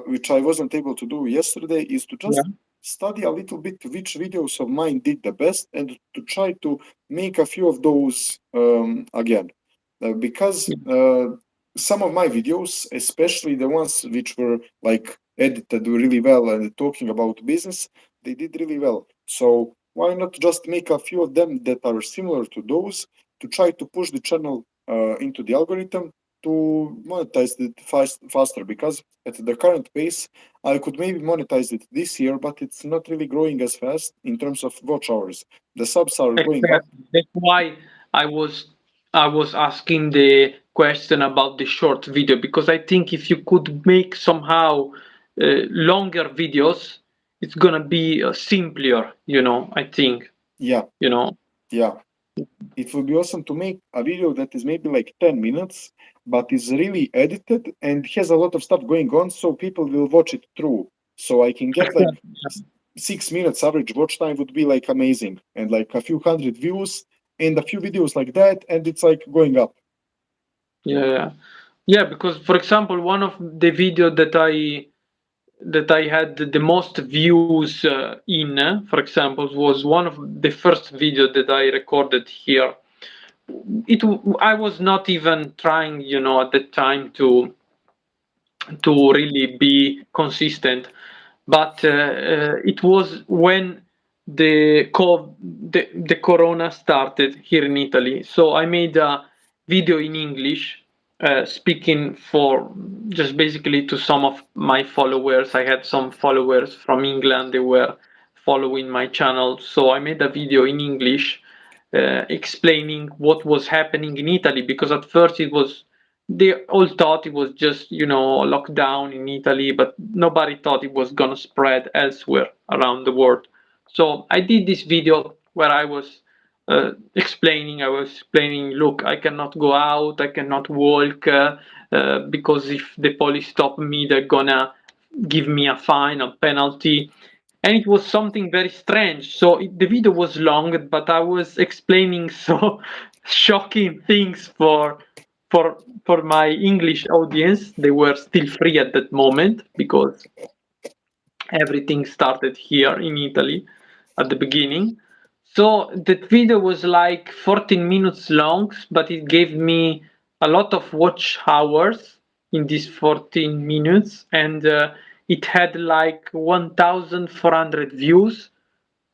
which I wasn't able to do yesterday, is to yeah, just study a little bit which videos of mine did the best and to try to make a few of those again. Because some of my videos, especially the ones which were like edited really well and talking about business, they did really well. So why not just make a few of them that are similar to those to try to push the channel into the algorithm to monetize it faster? Because at the current pace, I could maybe monetize it this year, but it's not really growing as fast in terms of watch hours. The subs are going up. exactly. That's why I was I was asking the question about the short video, because I think if you could make somehow longer videos, it's gonna be simpler, I think, Yeah, you know. yeah. It would be awesome to make a video that is maybe like 10 minutes, but is really edited and has a lot of stuff going on, so people will watch it through. So I can get like Exactly. 6 minutes average watch time would be like amazing, and like a few hundred views and a few videos like that, and it's like going up. Yeah, yeah, because for example, one of the video that I had the most views in, for example, was one of the first video that I recorded here. I was not even trying, at the time to really be consistent, but it was when the corona started here in Italy. So I made a video in English, speaking for just basically to some of my followers. I had some followers from England, they were following my channel, so I made a video in English explaining what was happening in Italy, because at first they all thought it was just lockdown in Italy, but nobody thought it was gonna spread elsewhere around the world. So I did this video where I was explaining, look, I cannot go out, I cannot walk, because if the police stop me, they're gonna give me a fine, a penalty. And it was something very strange. So the video was long, but I was explaining so shocking things for my English audience. They were still free at that moment because everything started here in Italy at the beginning. So that video was like 14 minutes long, but it gave me a lot of watch hours in these 14 minutes, and it had like 1,400 views.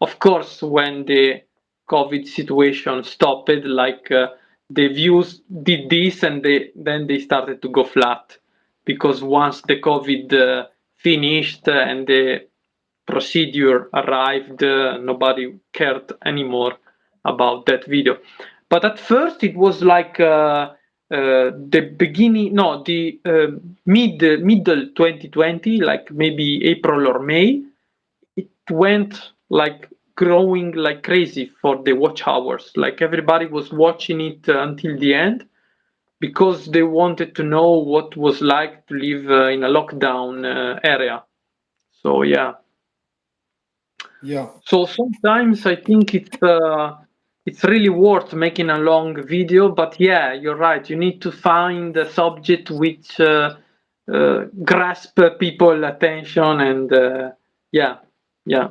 Of course, when the COVID situation stopped, like the views did this, and then they started to go flat, because once the COVID finished and procedure arrived, nobody cared anymore about that video. But at first it was like the beginning, no, the middle 2020, like maybe April or May. It went like growing like crazy for the watch hours. Like everybody was watching it until the end because they wanted to know what was like to live in a lockdown area. So yeah. Yeah. So sometimes I think it's really worth making a long video, but yeah, you're right. You need to find a subject which grasp people attention, and yeah, yeah.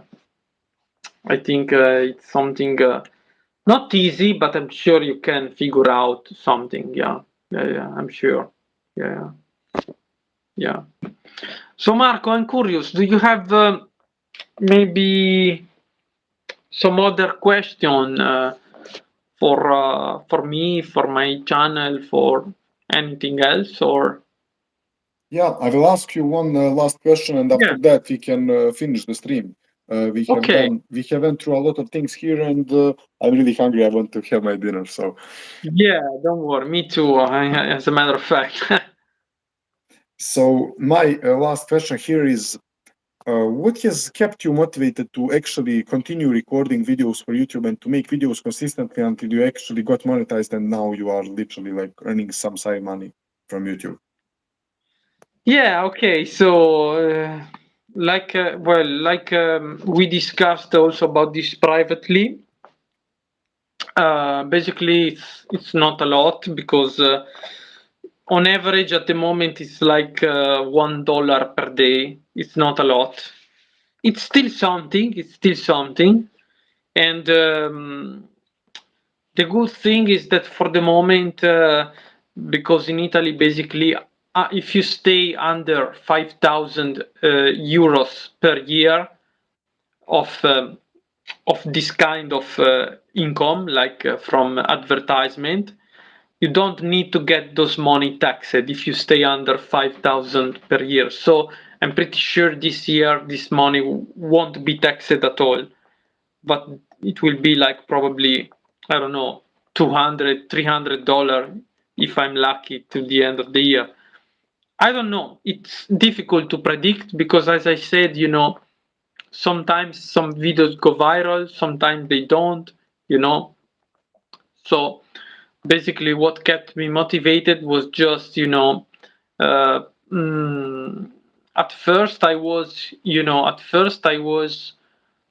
I think it's something not easy, but I'm sure you can figure out something. Yeah, yeah, yeah. I'm sure. Yeah, yeah. So Marco, I'm curious. Do you have maybe some other question for me, for my channel, for anything else, or? Yeah, I will ask you one last question, and after Yeah. that we can finish the stream. Okay. We have went through a lot of things here, and I'm really hungry. I want to have my dinner. So, Yeah, don't worry. Me too. As a matter of fact. so my last question here is, what has kept you motivated to actually continue recording videos for YouTube and to make videos consistently until you actually got monetized and now you are literally like earning some side money from YouTube? Yeah. Okay. So, we discussed also about this privately. Basically, it's not a lot because on average at the moment it's like $1 per day. It's not a lot. It's still something. It's still something, and the good thing is that for the moment, because in Italy, basically, if you stay under 5,000 euros per year of this kind of income, like from advertisement, you don't need to get those money taxed if you stay under 5,000 per year. So I'm pretty sure this year this money won't be taxed at all, but it will be like probably, I don't know, $200, $300 if I'm lucky to the end of the year. I don't know. It's difficult to predict because, as I said, sometimes some videos go viral, sometimes they don't. So basically, what kept me motivated was just, uh, mm, at first I was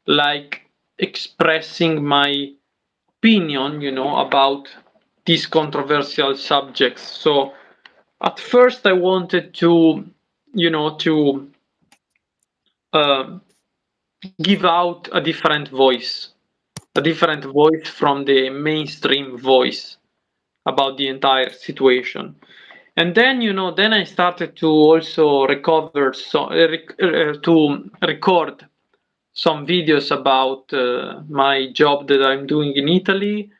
like expressing my opinion, about these controversial subjects. So at first I wanted to uh, give out a different voice from the mainstream voice about the entire situation. And then, then I started to also to record some videos about my job that I'm doing in Italy,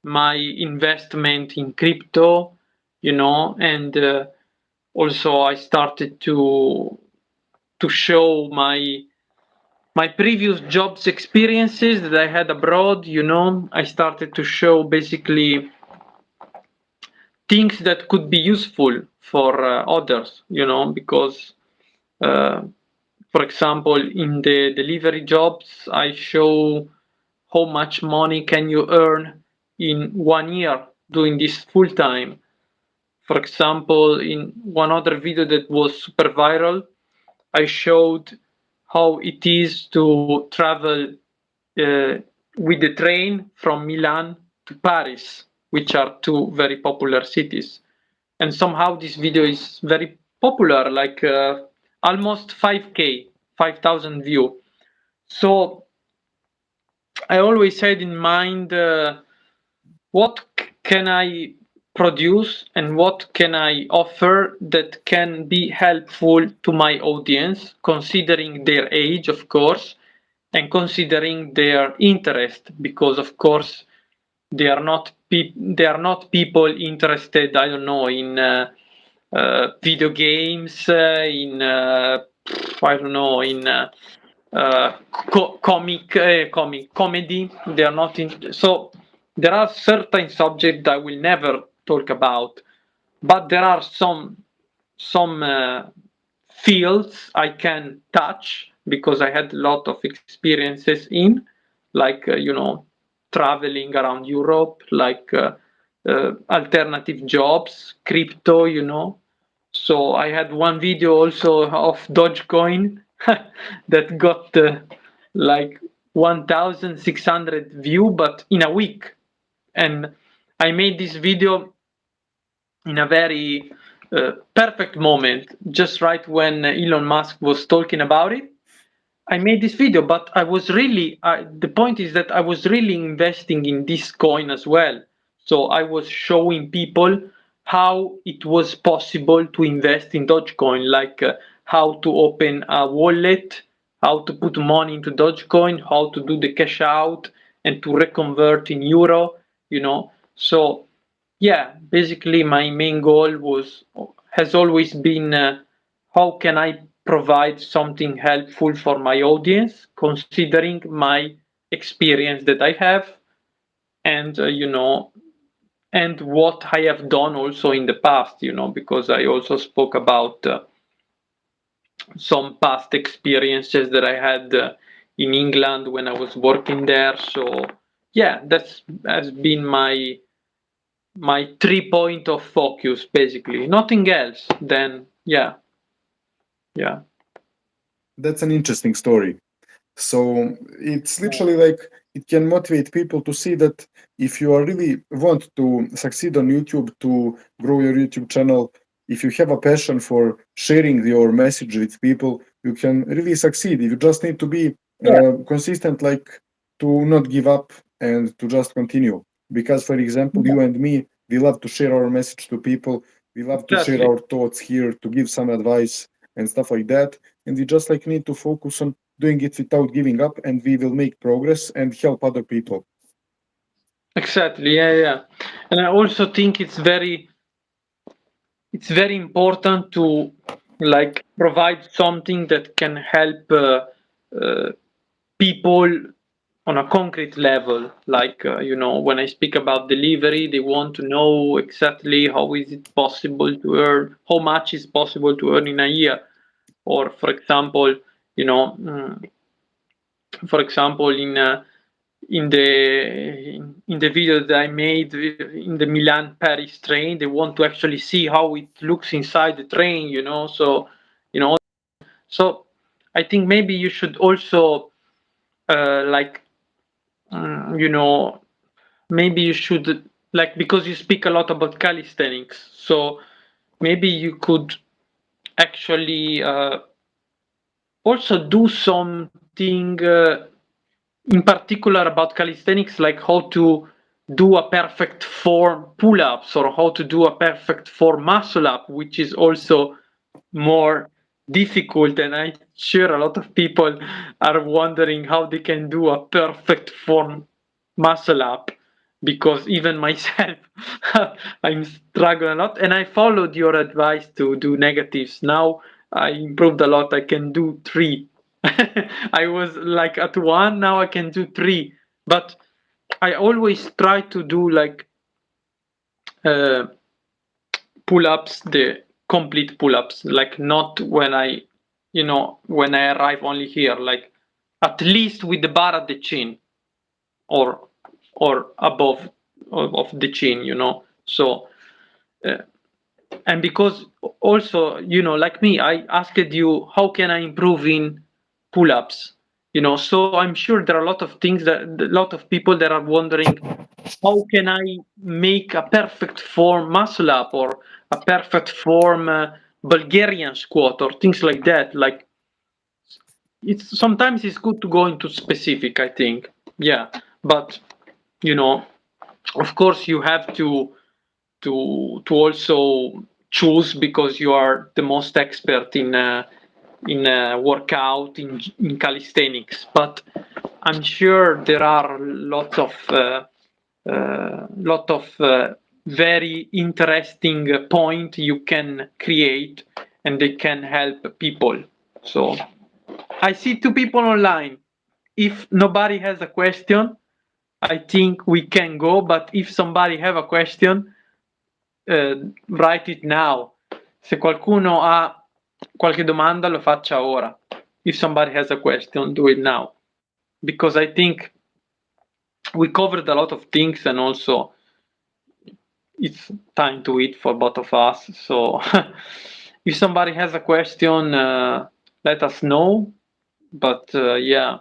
my investment in crypto, and also I started to show my previous jobs experiences that I had abroad. I started to show basically things that could be useful for others, because uh, for example, in the delivery jobs, I show how much money can you earn in 1 year doing this full time. For example, in one other video that was super viral, I showed how it is to travel uh, with the train from Milan to Paris, which are two very popular cities. And somehow this video is very popular, like almost 5K, 5,000 view. So I always had in mind what can I produce and what can I offer that can be helpful to my audience, considering their age, of course, and considering their interest, because of course they are not people interested, I don't know, in video games, in I don't know, in comedy. They are not in. So there are certain subjects I will never talk about, but there are some fields I can touch because I had a lot of experiences in, like traveling around Europe, like alternative jobs, crypto, So I had one video also of Dogecoin that got like 1,600 view, but in a week. And I made this video in a very perfect moment, just right when Elon Musk was talking about it. I made this video, but I was really, the point is that I was really investing in this coin as well. So I was showing people how it was possible to invest in Dogecoin, like how to open a wallet, how to put money into Dogecoin, how to do the cash out and to reconvert in euro. So yeah, basically my main goal has always been how can I provide something helpful for my audience, considering my experience that I have, and and what I have done also in the past, because I also spoke about some past experiences that I had in England when I was working there. So yeah, that's has been my 3 point of focus, basically nothing else. Then yeah. That's an interesting story. So it's literally like it can motivate people to see that if you are really want to succeed on YouTube, to grow your YouTube channel, if you have a passion for sharing your message with people, you can really succeed. You just need to be consistent, like to not give up and to just continue. Because, for example, you and me, we love to share our message to people. We love to share Exactly. our thoughts here, to give some advice and stuff like that. And we just like need to focus on doing it without giving up, and we will make progress and help other people. Exactly. Yeah. And I also think it's very important to like provide something that can help people on a concrete level. Like when I speak about delivery, they want to know exactly how is it possible to earn, how much is possible to earn in a year. Or for example, you know for example in the video that I made in the Milan Paris train, they want to actually see how it looks inside the train, you know so I think maybe you should also like maybe you should, like, because you speak a lot about calisthenics, so maybe you could actually also do something in particular about calisthenics, like how to do a perfect form pull-ups or how to do a perfect form muscle up, which is also more difficult. And I'm sure a lot of people are wondering how they can do a perfect form muscle up, because even myself I'm struggling a lot, and I followed your advice to do negatives. Now I improved a lot. I can do 3. I was like at 1, now I can do 3. But I always try to do like uh, pull-ups, the complete pull-ups, like not when I arrive only here, like at least with the bar at the chin, or above of the chin, so uh, and because also, like me, I asked you how can I improve in pull-ups, so I'm sure there are a lot of things, that a lot of people that are wondering how can I make a perfect form muscle up, or a perfect form Bulgarian squat, or things like that. Like, it's good to go into specific, I think. Yeah, but you know of course you have to also choose, because you are the most expert in workout, in calisthenics. But I'm sure there are lot of very interesting point you can create, and they can help people. So I see two people online. If nobody has a question, I think we can go, but if somebody have a question, write it now. Se qualcuno ha qualche domanda, lo faccia ora. If somebody has a question, do it now. Because I think we covered a lot of things, and also it's time to eat for both of us. So if somebody has a question, let us know. But yeah,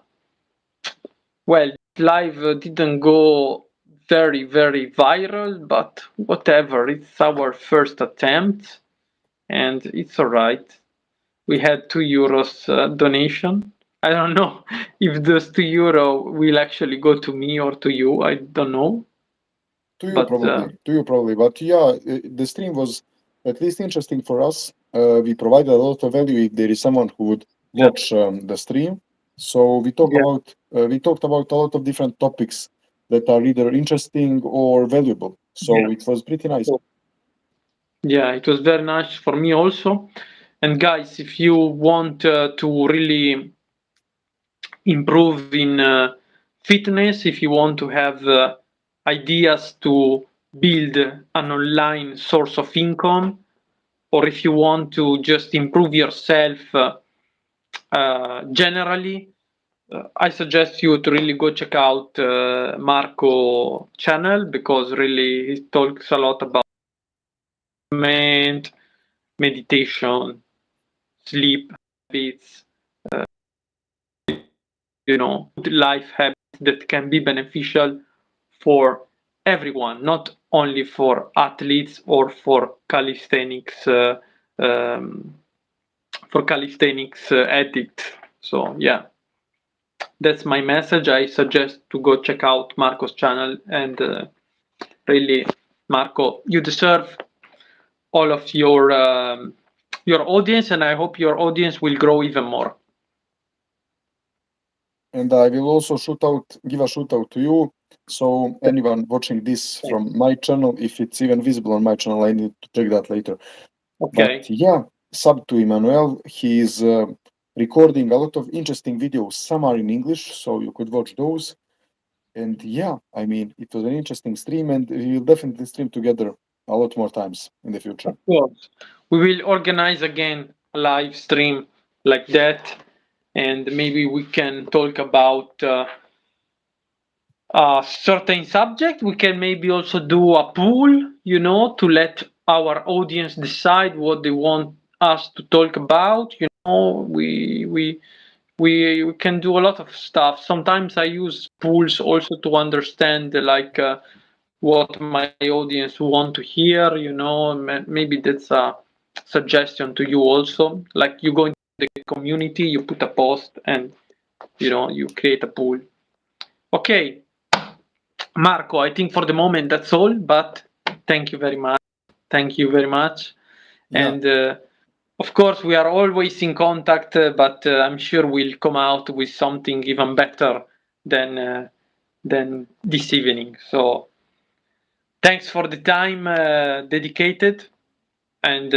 well, live didn't go very viral, but whatever, it's our first attempt and it's all right. We had €2 donation. I don't know if those €2 will actually go to me or to you. I don't know. To you But, probably. But yeah, the stream was at least interesting for us. We provided a lot of value if there is someone who would watch the stream. So we talked about a lot of different topics that are either interesting or valuable. So it was pretty nice. Yeah, it was very nice for me also. And guys, if you want to really improve in fitness, if you want to have ideas to build an online source of income, or if you want to just improve yourself generally, I suggest you to really go check out Marko channel, because really he talks a lot about meditation, sleep habits, life habits that can be beneficial for everyone, not only for athletes or for calisthenics addicts. So yeah, that's my message. I suggest to go check out Marko's channel, and really, Marko, you deserve all of your audience, and I hope your audience will grow even more. And I will also give a shout out to you. So anyone watching this from my channel, if it's even visible on my channel, I need to check that later. Okay. But yeah, sub to Emmanuel. He is recording a lot of interesting videos. Some are in English, so you could watch those. And yeah, I mean, it was an interesting stream, and we will definitely stream together a lot more times in the future. Of course. We will organize again a live stream like that, and maybe we can talk about a certain subject. We can maybe also do a poll, to let our audience decide what they want us to talk about. We can do a lot of stuff. Sometimes I use polls also to understand what my audience want to hear. Maybe that's a suggestion to you also. Like, you go into the community, you put a post, and you create a poll. Okay, Marko, I think for the moment that's all, but thank you very much. Yeah. And of course, we are always in contact, but I'm sure we'll come out with something even better than this evening. So thanks for the time dedicated, and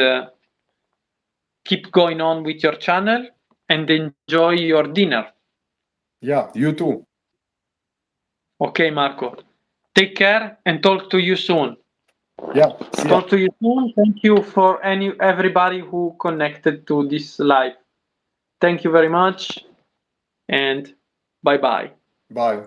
keep going on with your channel, and enjoy your dinner. Yeah, you too. Okay, Marko. Take care and talk to you soon. Yeah, see ya. Talk to you soon. Thank you for everybody who connected to this live. Thank you very much, and bye-bye. Bye.